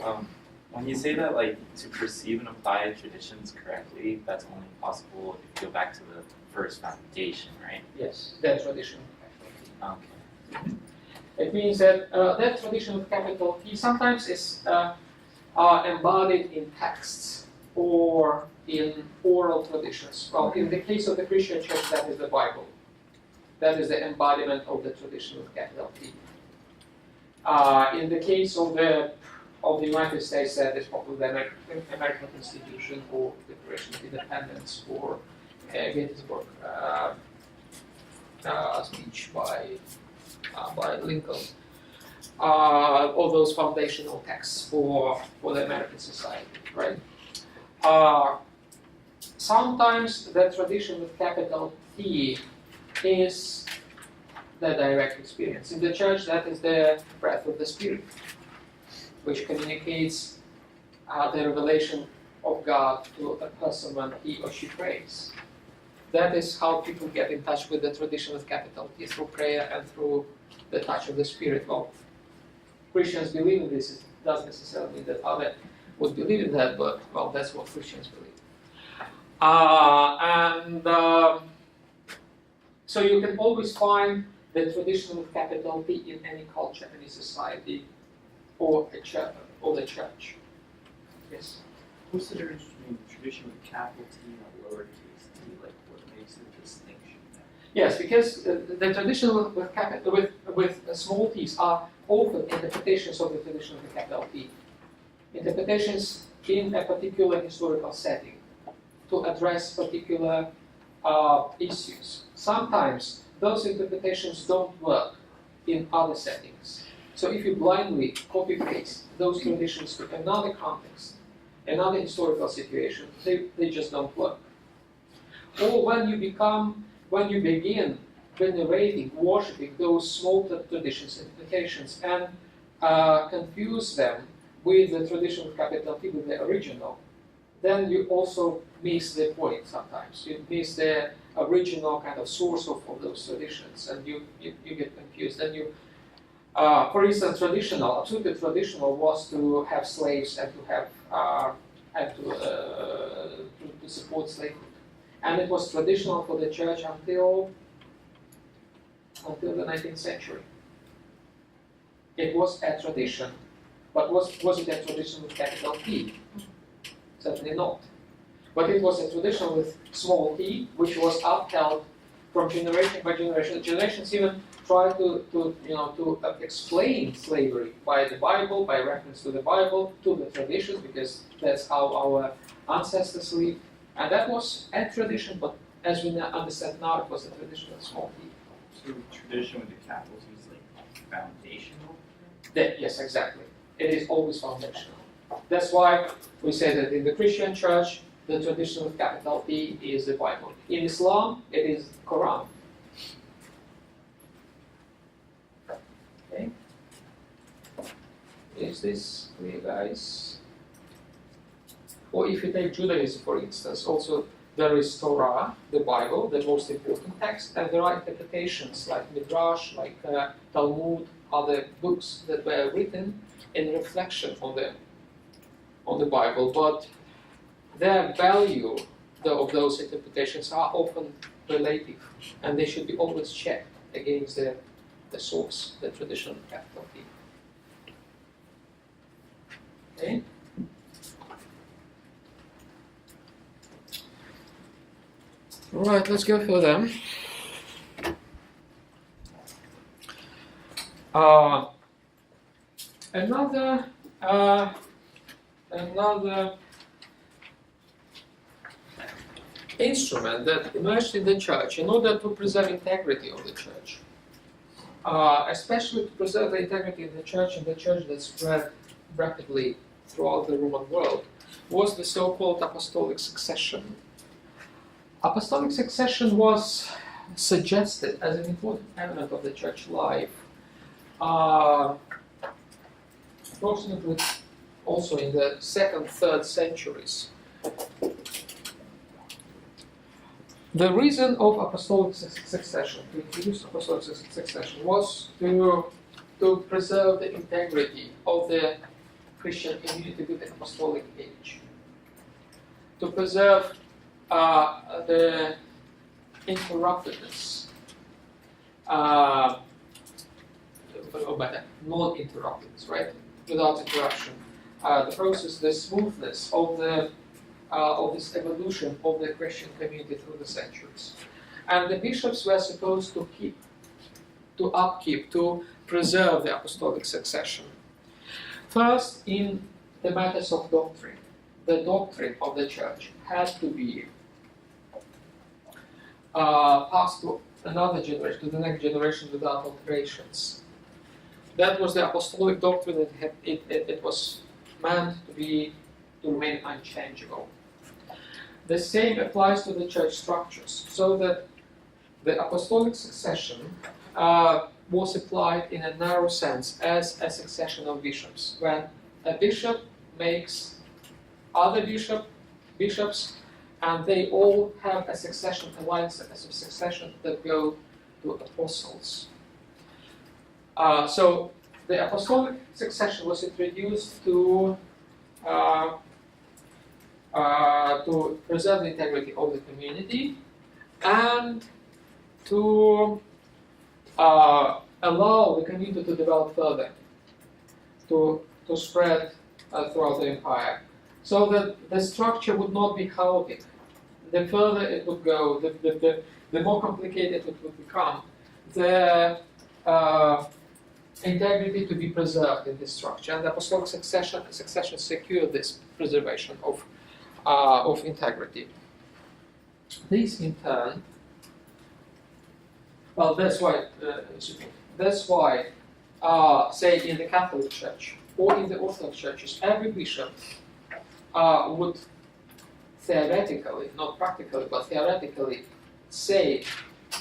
Speaker 5: when you say that, like, to perceive and apply traditions correctly, that's only possible if you go back to the first foundation, right?
Speaker 1: Yes. That tradition.
Speaker 5: Okay.
Speaker 1: It means that that tradition with capital T sometimes is embodied in texts or in oral traditions. Well, in the case of the Christian Church, that is the Bible. That is the embodiment of the tradition with capital T. In the case of the United States, that is probably the American Constitution or Declaration of Independence or Gettysburg speech by Lincoln. All those foundational texts for the American society, right? Sometimes the tradition with capital T is the direct experience. In the church, that is the breath of the Spirit, which communicates the revelation of God to a person when he or she prays. That is how people get in touch with the tradition with capital T, through prayer and through the touch of the Spirit. Well, Christians believe in this. It doesn't necessarily mean that others would believe in that, but, well, that's what Christians believe. So you can always find the tradition with capital T in any culture, any society, or a church, or the church. Yes?
Speaker 6: What's the difference between tradition with capital T and a lowercase t? Like, what makes the distinction there?
Speaker 1: Yes, because the tradition with capital with small t's are often interpretations of the tradition with the capital T. Interpretations in a particular historical setting to address particular issues. Sometimes those interpretations don't work in other settings. So if you blindly copy-paste those traditions to another context, another historical situation, they just don't work. Or when you begin venerating, worshipping those small traditions, interpretations, and confuse them with the tradition of capital T, with the original, then you also miss the point sometimes. You miss the original kind of source of those traditions, and you get confused. And you, for instance, absolutely traditional was to have slaves and to have to support slavery, and it was traditional for the church until the 19th century. It was a tradition, but was it a tradition with capital T? Certainly not. But it was a tradition with small t, which was upheld from generation by generation. Generations even tried to explain slavery by the Bible, by reference to the Bible, to the traditions, because that's how our ancestors lived. And that was a tradition, but as we understand now, it was a tradition with small t.
Speaker 6: So tradition with the capital T is like foundational?
Speaker 1: Yes, exactly. It is always foundational. That's why we say that in the Christian church, the tradition with capital T is the Bible. In Islam, it is Quran. Okay? Is this clear, guys? Or if you take Judaism, for instance, also there is Torah, the Bible, the most important text, and there are interpretations like Midrash, like Talmud, other books that were written in reflection on the Bible, but their value of those interpretations are often relative, and they should be always checked against the source, the tradition of capital T. Okay? All right, let's go through them. Another instrument that emerged in the church in order to preserve integrity of the church, especially to preserve the integrity of the church and the church that spread rapidly throughout the Roman world, was the so-called apostolic succession. Apostolic succession was suggested as an important element of the church life, approximately also in the 2nd, 3rd centuries. The reason of apostolic succession, to introduce apostolic succession, was to preserve the integrity of the Christian community with the apostolic age, to preserve the interruptedness, or better, non-interruptedness, right? Without interruption. The process, the smoothness of this evolution of the Christian community through the centuries. And the bishops were supposed to upkeep, to preserve the apostolic succession. First, in the matters of doctrine, the doctrine of the church had to be passed to another generation, to the next generation without alterations. That was the apostolic doctrine. It was meant to remain unchangeable. The same applies to the church structures, so that the apostolic succession was applied in a narrow sense as a succession of bishops. When a bishop makes other bishops, and they all have a succession, a line of succession that go to apostles. So the apostolic succession was introduced to preserve the integrity of the community and to allow the community to develop further, to spread throughout the empire, so that the structure would not be chaotic. The further it would go, the more complicated it would become, the integrity to be preserved in this structure. And the apostolic succession secured this preservation of integrity. This in turn, well, that's why, say in the Catholic Church or in the Orthodox churches, every bishop would theoretically, not practically, but theoretically say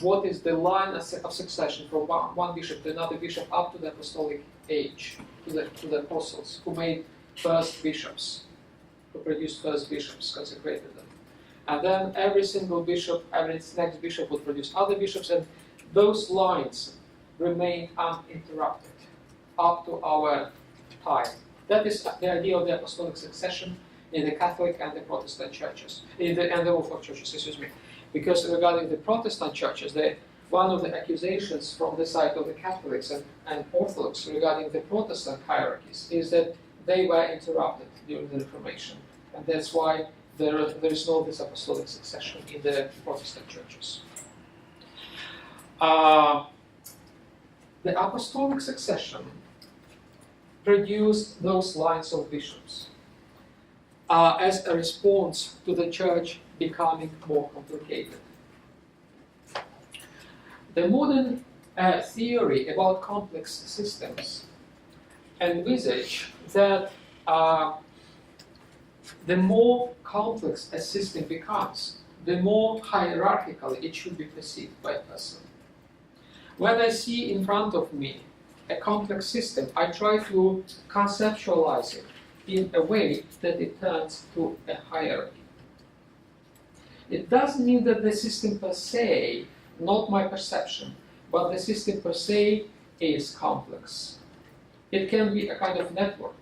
Speaker 1: what is the line of succession from one bishop to another bishop up to the apostolic age, to the apostles who made first bishops, who produced first bishops, consecrated them. And then every single bishop, every next bishop would produce other bishops, and those lines remain uninterrupted up to our time. That is the idea of the apostolic succession in the Catholic and the Protestant churches, and the Orthodox churches, Because regarding the Protestant churches, one of the accusations from the side of the Catholics and Orthodox regarding the Protestant hierarchies is that they were interrupted during the Reformation. And that's why there is no this apostolic succession in the Protestant churches. The apostolic succession produced those lines of bishops as a response to the church becoming more complicated. The modern theory about complex systems envisage that the more complex a system becomes, the more hierarchically it should be perceived by a person. When I see in front of me a complex system, I try to conceptualize it in a way that it turns to a hierarchy. It doesn't mean that the system per se, not my perception, but the system per se is complex. It can be a kind of network.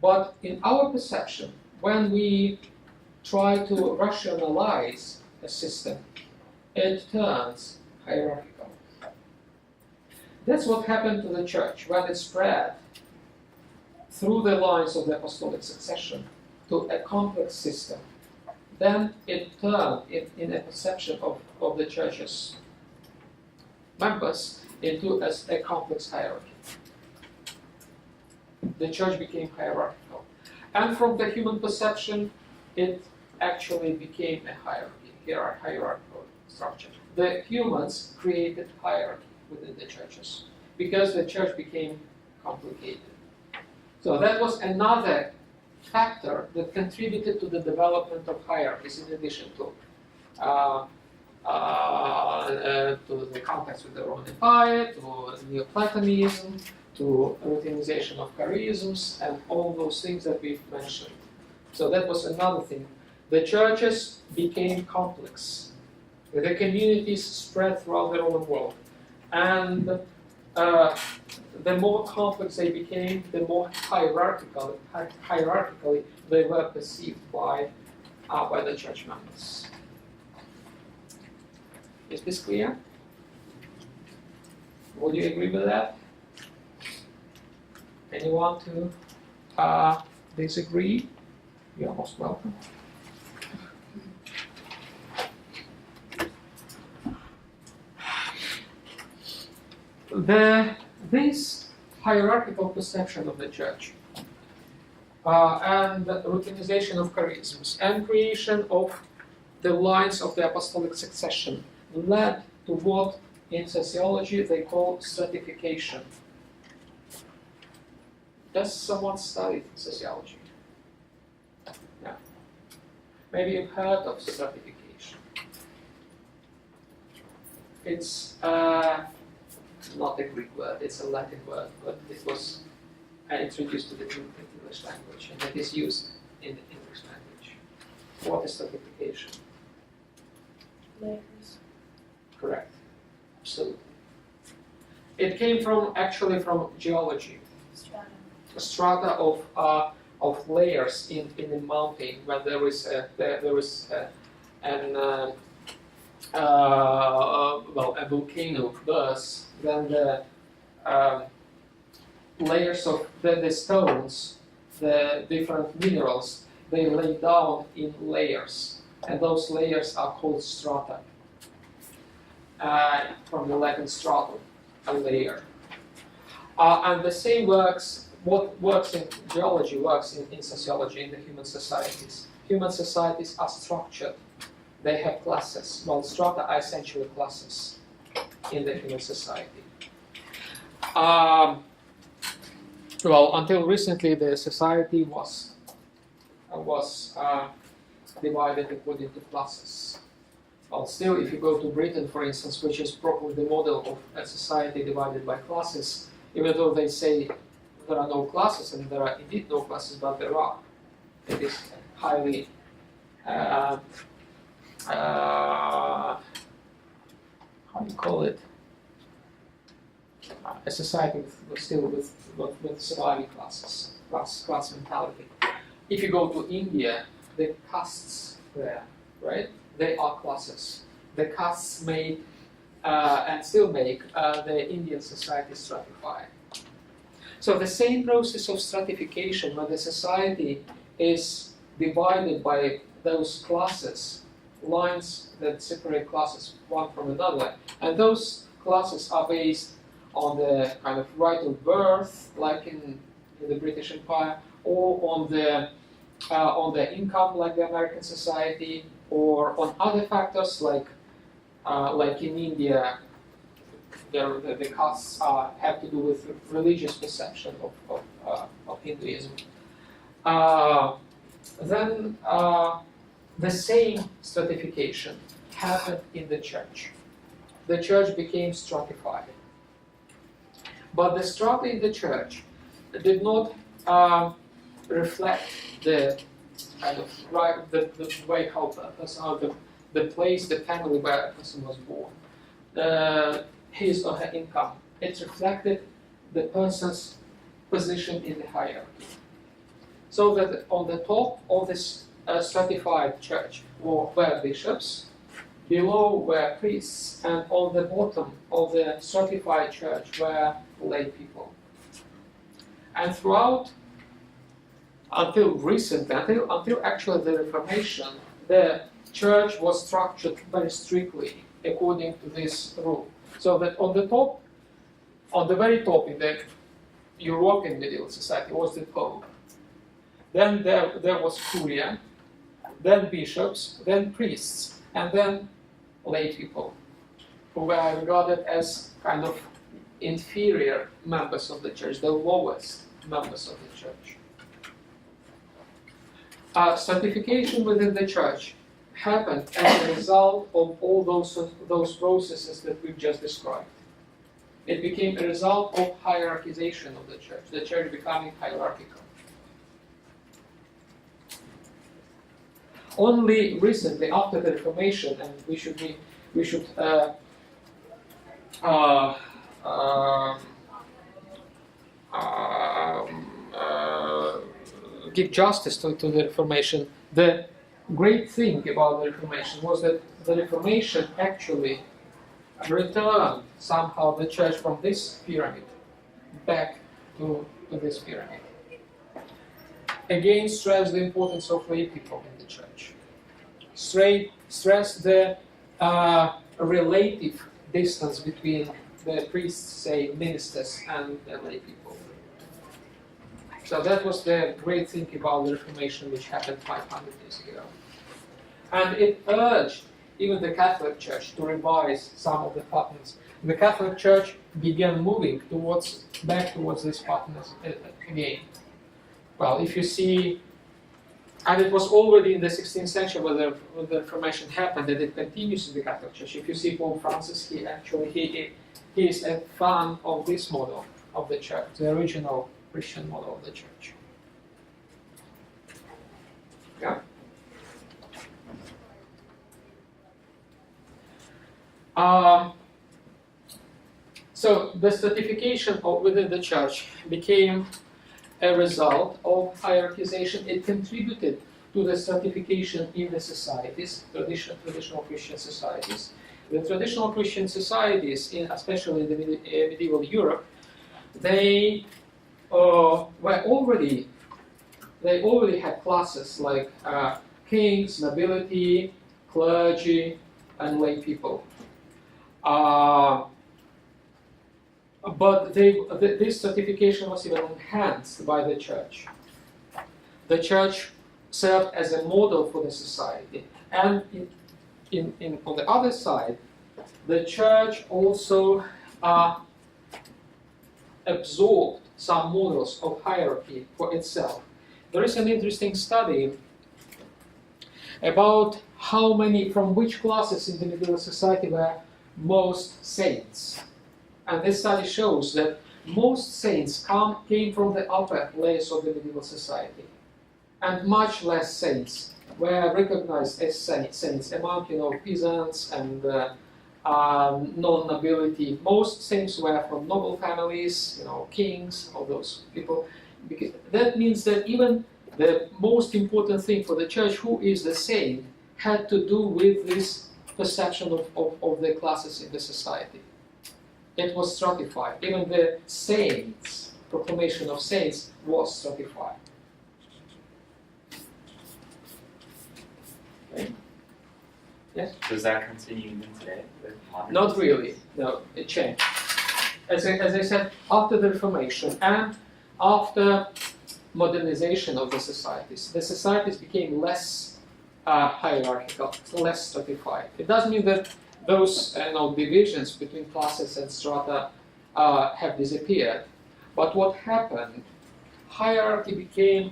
Speaker 1: But in our perception, when we try to rationalize a system, it turns hierarchical. That's what happened to the church when it spread through the lines of the apostolic succession to a complex system. Then it turned in a perception of the church's members into a complex hierarchy. The church became hierarchical. And from the human perception, it actually became a hierarchical structure. The humans created hierarchy within the churches because the church became complicated. So that was another factor that contributed to the development of hierarchies in addition to the contacts with the Roman Empire, to Neoplatonism, to routinization of charisms, and all those things that we've mentioned. So that was another thing. The churches became complex. The communities spread throughout the Roman world. And the more complex they became, the more hierarchically they were perceived by the church members. Is this clear? Would you agree with that? Anyone to disagree? You're most welcome. This hierarchical perception of the church and the routinization of charisms and creation of the lines of the apostolic succession led to what in sociology they call stratification. Does someone study sociology? No. Maybe you've heard of stratification. It's not a Greek word, it's a Latin word, but it was introduced to the English language and it is used in the English language. What is stratification?
Speaker 2: Layers.
Speaker 1: Correct. Absolutely. It came from geology. Strata of layers in the mountain when there was a volcano burst, then the layers of the stones, the different minerals, they lay down in layers, and those layers are called strata. From the Latin stratum, a layer. And the same works. What works in geology works in sociology, in the human societies. Human societies are structured. They have classes. Well, strata are essentially classes in the human society. Until recently, the society was divided according to classes. Well, still, if you go to Britain, for instance, which is probably the model of a society divided by classes, even though they say there are no classes, and there are indeed no classes, but there are. It is highly how do you call it? A society with surviving classes, class mentality. If you go to India, the castes there, right? They are classes. The castes made and still make the Indian society stratified. So the same process of stratification, where the society is divided by those classes, lines that separate classes one from another, and those classes are based on the kind of right of birth, like in the British Empire, or on the income, like the American society, or on other factors like in India. The castes have to do with religious perception of Hinduism. Then the same stratification happened in the church. The church became stratified. But the strata in the church did not reflect the kind of the way how a person, the place, the family where a person was born. His or her income. It reflected the person's position in the hierarchy. So that on the top of this stratified church were bishops, below were priests, and on the bottom of the stratified church were lay people. And throughout, until recently, until actually the Reformation, the church was structured very strictly according to this rule. So that on the top, on the very top in the European medieval society was the Pope. Then there was Curia, then bishops, then priests, and then lay people, who were regarded as kind of inferior members of the church, the lowest members of the church. Certification within the church happened as a result of all those processes that we've just described. It became a result of hierarchization of the church becoming hierarchical. Only recently, after the Reformation, and we should give justice to the Reformation. The great thing about the Reformation was that the Reformation actually returned somehow the church from this pyramid back to this pyramid. Again, stressed the importance of lay people in the church. Stressed the relative distance between the priests, say, ministers, and the lay people. So that was the great thing about the Reformation, which happened 500 years ago. And it urged even the Catholic Church to revise some of the patterns. The Catholic Church began moving back towards these patterns again. Well, if you see, and it was already in the 16th century when the Reformation happened, and it continues in the Catholic Church. If you see Pope Francis, he is a fan of this model of the church, the original Christian model of the church. Yeah. So the stratification within the church became a result of hierarchization. It contributed to the stratification in the societies, traditional Christian societies. The traditional Christian societies, especially in the medieval Europe, they already had classes like kings, nobility, clergy, and lay people. But this stratification was even enhanced by the church. The church served as a model for the society. And on the other side, the church also absorbed some models of hierarchy for itself. There is an interesting study about from which classes in the medieval society were most saints. And this study shows that most saints came from the upper layers of the medieval society, and much less saints were recognized as saints among peasants and non-nobility. Most saints were from noble families, kings, all those people. Because that means that even the most important thing for the church, who is the saint, had to do with this perception of the classes in the society. It was stratified. Even the saints, proclamation of saints, was stratified. Okay. Yes?
Speaker 5: Does that continue even today?
Speaker 1: Not really. No, it changed. As I said, after the Reformation and after modernization of the societies became less hierarchical, less stratified. It doesn't mean that those divisions between classes and strata have disappeared. But what happened? Hierarchy became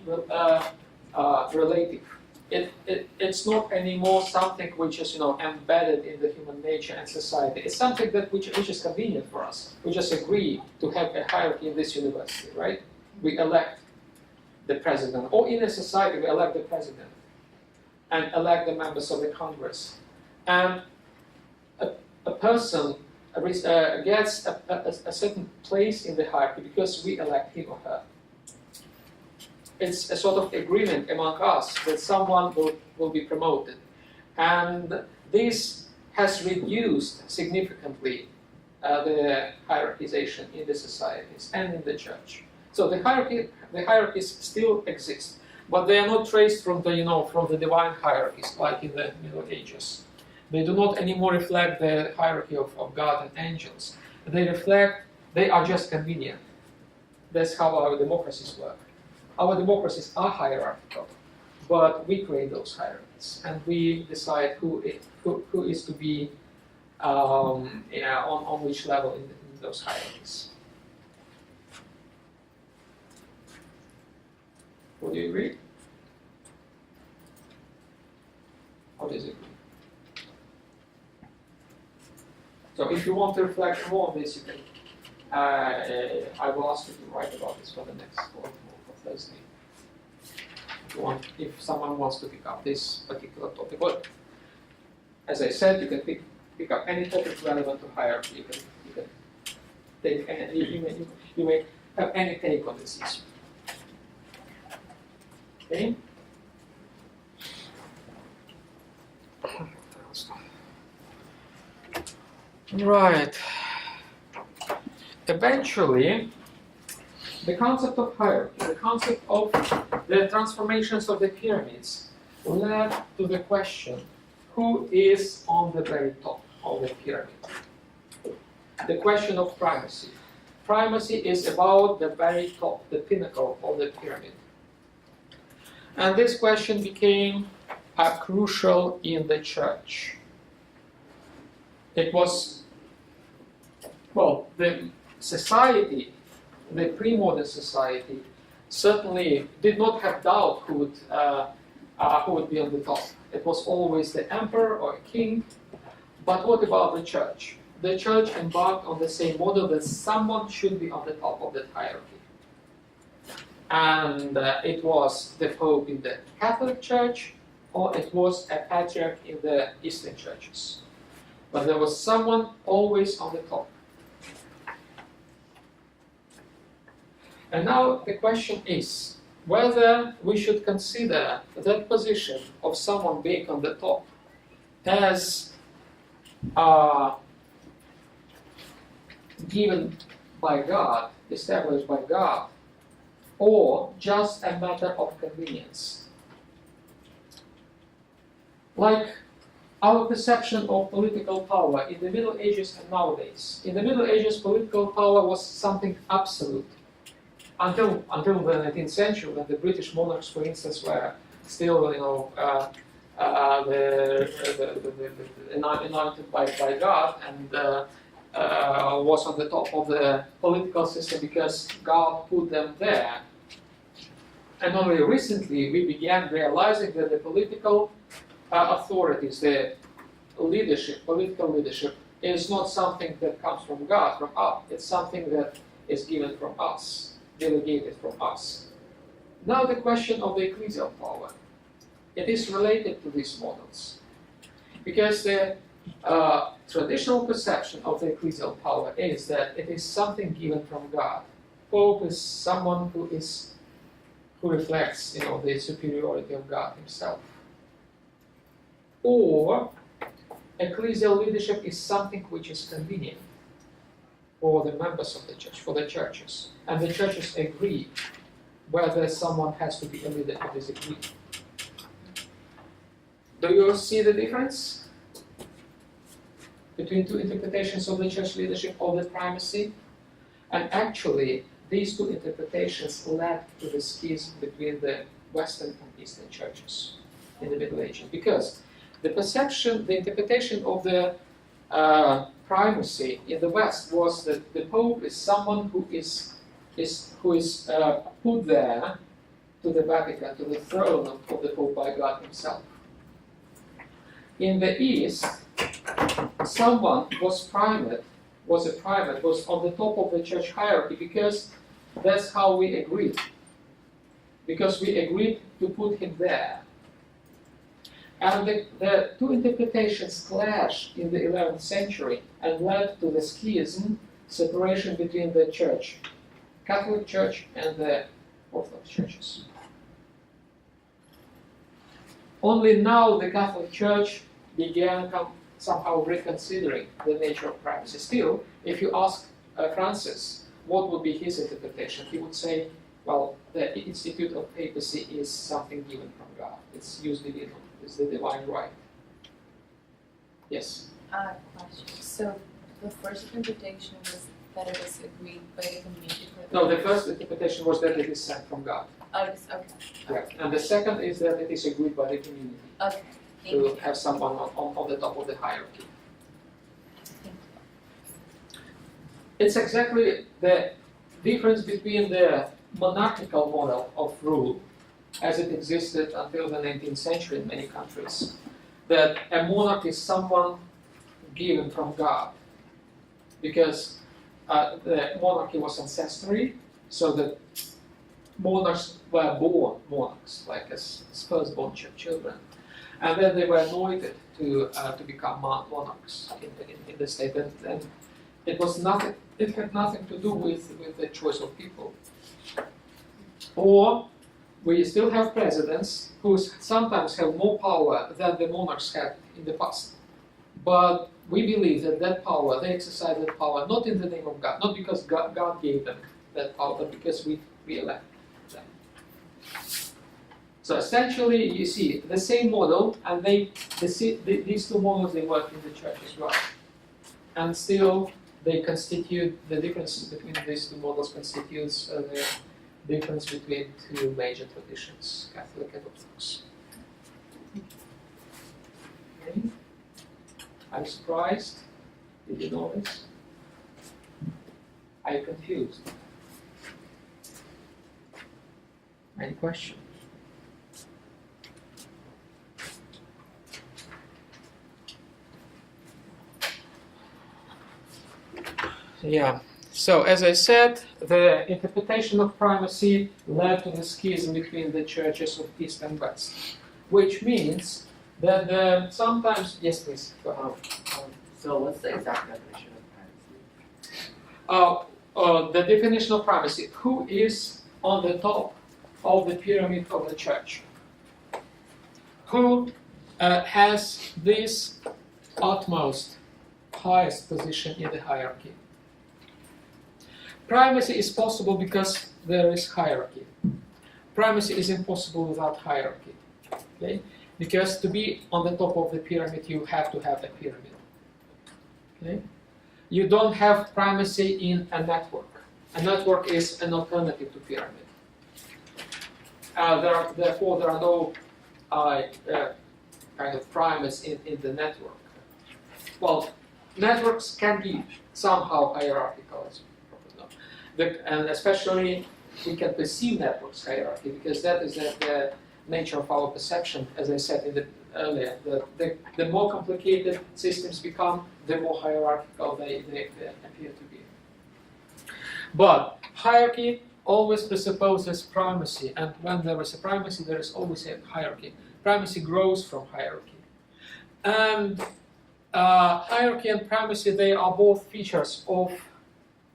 Speaker 1: relative. It's not anymore something which is embedded in the human nature and society. It's something which is convenient for us. We just agree to have a hierarchy in this university, right? We elect the president, or in a society we elect the president and elect the members of the Congress. And a person gets a certain place in the hierarchy because we elect him or her. It's a sort of agreement among us that someone will be promoted. And this has reduced significantly the hierarchization in the societies and in the church. So the hierarchies still exist, but they are not traced from the divine hierarchies like in the Middle Ages. They do not anymore reflect the hierarchy of God and angels. They are just convenient. That's how our democracies work. Our democracies are hierarchical. but we create those hierarchies, and we decide who is to be on which level in those hierarchies. Would you agree? Or disagree? So if you want to reflect more on this, you can. I will ask you to write about this for the next for Thursday. If someone wants to pick up this particular topic, but as I said, you can pick up any topic relevant to hierarchy. You can take any, you may have any take on this issue. Okay. Right. Eventually, the concept of hierarchy, the concept of the transformations of the pyramids led to the question, who is on the very top of the pyramid? The question of primacy. Primacy is about the very top, the pinnacle of the pyramid. And this question became crucial in the church. It was, well, the society, the pre-modern society, certainly did not have doubt who would be on the top. It was always the emperor or a king. But what about the church? The church embarked on the same model that someone should be on the top of that hierarchy. And it was the Pope in the Catholic Church, or it was a patriarch in the Eastern churches. But there was someone always on the top. And now the question is whether we should consider that position of someone being on the top as given by God, established by God, or just a matter of convenience. Like our perception of political power in the Middle Ages and nowadays. In the Middle Ages, political power was something absolute. Until the 19th century, when the British monarchs, for instance, were still, anointed by God and was on the top of the political system because God put them there. And only recently we began realizing that the political authorities, the leadership, political leadership, is not something that comes from God, from us. It's something that is given from us, delegated from us. Now the question of the ecclesial power. It is related to these models. Because the traditional perception of the ecclesial power is that it is something given from God. Pope is someone who reflects, the superiority of God himself. Or ecclesial leadership is something which is convenient for the members of the church, for the churches. And the churches agree whether someone has to be a leader or disagree. Do you see the difference between two interpretations of the church leadership of the primacy? And actually, these two interpretations led to the schism between the Western and Eastern churches in the Middle Ages. Because the interpretation of the primacy in the West was that the Pope is someone who is put there to the Vatican, to the throne of the Pope by God himself. In the East, someone was on the top of the church hierarchy because that's how we agreed. Because we agreed to put him there. And the two interpretations clashed in the 11th century and led to the schism, separation between the church, Catholic Church and the Orthodox churches. Only now the Catholic Church began somehow reconsidering the nature of primacy. Still, if you ask Francis what would be his interpretation, he would say, well, the institute of papacy is something given from God. It's used divino. It's the divine right. Yes?
Speaker 2: Question. So the first interpretation was that it was agreed by the community.
Speaker 1: No, the first interpretation was that it is sent from God.
Speaker 2: Oh, just, okay.
Speaker 1: Yeah. And the second is that it is agreed by the community
Speaker 2: Okay, thank
Speaker 1: to
Speaker 2: you.
Speaker 1: have someone on the top of the hierarchy.
Speaker 2: Thank
Speaker 1: It's exactly the difference between the monarchical model of rule as it existed until the 19th century in many countries, that a monarch is someone given from God, because the monarchy was ancestry, so that monarchs were born monarchs, like as firstborn children, and then they were anointed to become monarchs in the state, and it was nothing. It had nothing to do with the choice of people. Or we still have presidents who sometimes have more power than the monarchs had in the past. But we believe that that power, they exercise that power not in the name of God, not because God gave them that power, but because we elect them. So essentially, you see the same model, and these two models, they work in the church as well. And still, they constitute, the difference between these two models constitutes the difference between two major traditions, Catholic and Orthodox. Okay. Are you surprised? Did you know this? Are you confused? Any questions? Yeah. So, as I said, the interpretation of primacy led to the schism between the churches of East and West, which means that sometimes, yes, please, go ahead.
Speaker 6: So what's the exact definition of primacy?
Speaker 1: The definition of primacy: who is on the top of the pyramid of the church? Who has this utmost, highest position in the hierarchy? Primacy is possible because there is hierarchy. Primacy is impossible without hierarchy. Okay? Because to be on the top of the pyramid, you have to have a pyramid. Okay? You don't have primacy in a network. A network is an alternative to pyramid. Therefore, there are no kind of primates in the network. Well, networks can be somehow hierarchical, as you probably know. And especially, we can perceive networks hierarchy because that is the nature of our perception, as I said earlier. The more complicated systems become, the more hierarchical they appear to be. But hierarchy always presupposes primacy, and when there is a primacy, there is always a hierarchy. Primacy grows from hierarchy. And hierarchy and primacy, they are both features of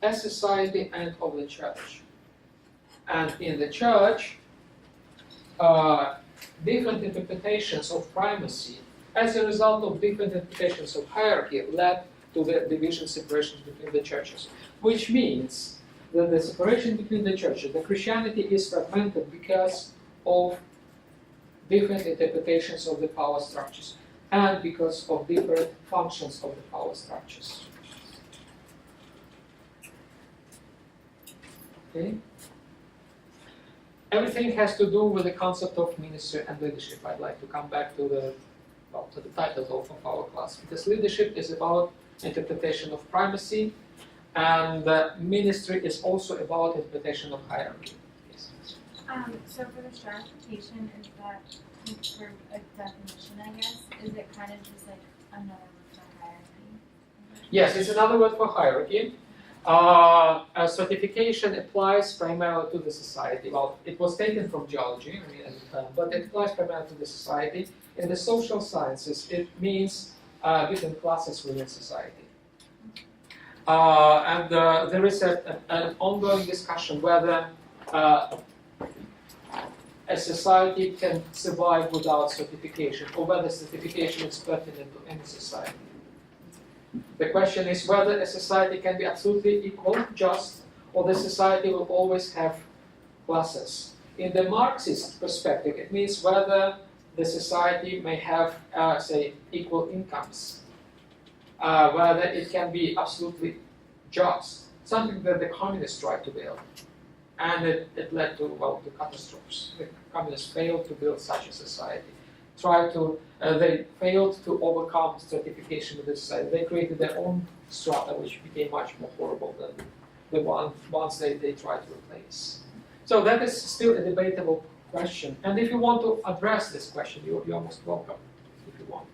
Speaker 1: a society and of the church. And in the church, different interpretations of primacy, as a result of different interpretations of hierarchy, led to the division separations between the churches. Which means that the separation between the churches, the Christianity is fragmented because of different interpretations of the power structures and because of different functions of the power structures. Okay? Everything has to do with the concept of ministry and leadership. I'd like to come back to the title of our class, because leadership is about interpretation of primacy, and ministry is also about interpretation of hierarchy. Yes.
Speaker 9: So for the stratification, is that for a definition, I guess? Is it kind of just like another word for hierarchy?
Speaker 1: Yes, it's another word for hierarchy. Stratification applies primarily to the society. Well, it was taken from geology, but it applies primarily to the society. In the social sciences, it means different classes within society. And there is an ongoing discussion whether a society can survive without stratification, or whether stratification is pertinent to any society. The question is whether a society can be absolutely equal, just, or the society will always have classes. In the Marxist perspective, it means whether the society may have, say, equal incomes, whether it can be absolutely just, something that the communists try to build. and it led to, well, to catastrophes. The communists failed to build such a society. They failed to overcome stratification of the society. They created their own strata, which became much more horrible than the ones they tried to replace. So that is still a debatable question. And if you want to address this question, you're most welcome, if you want.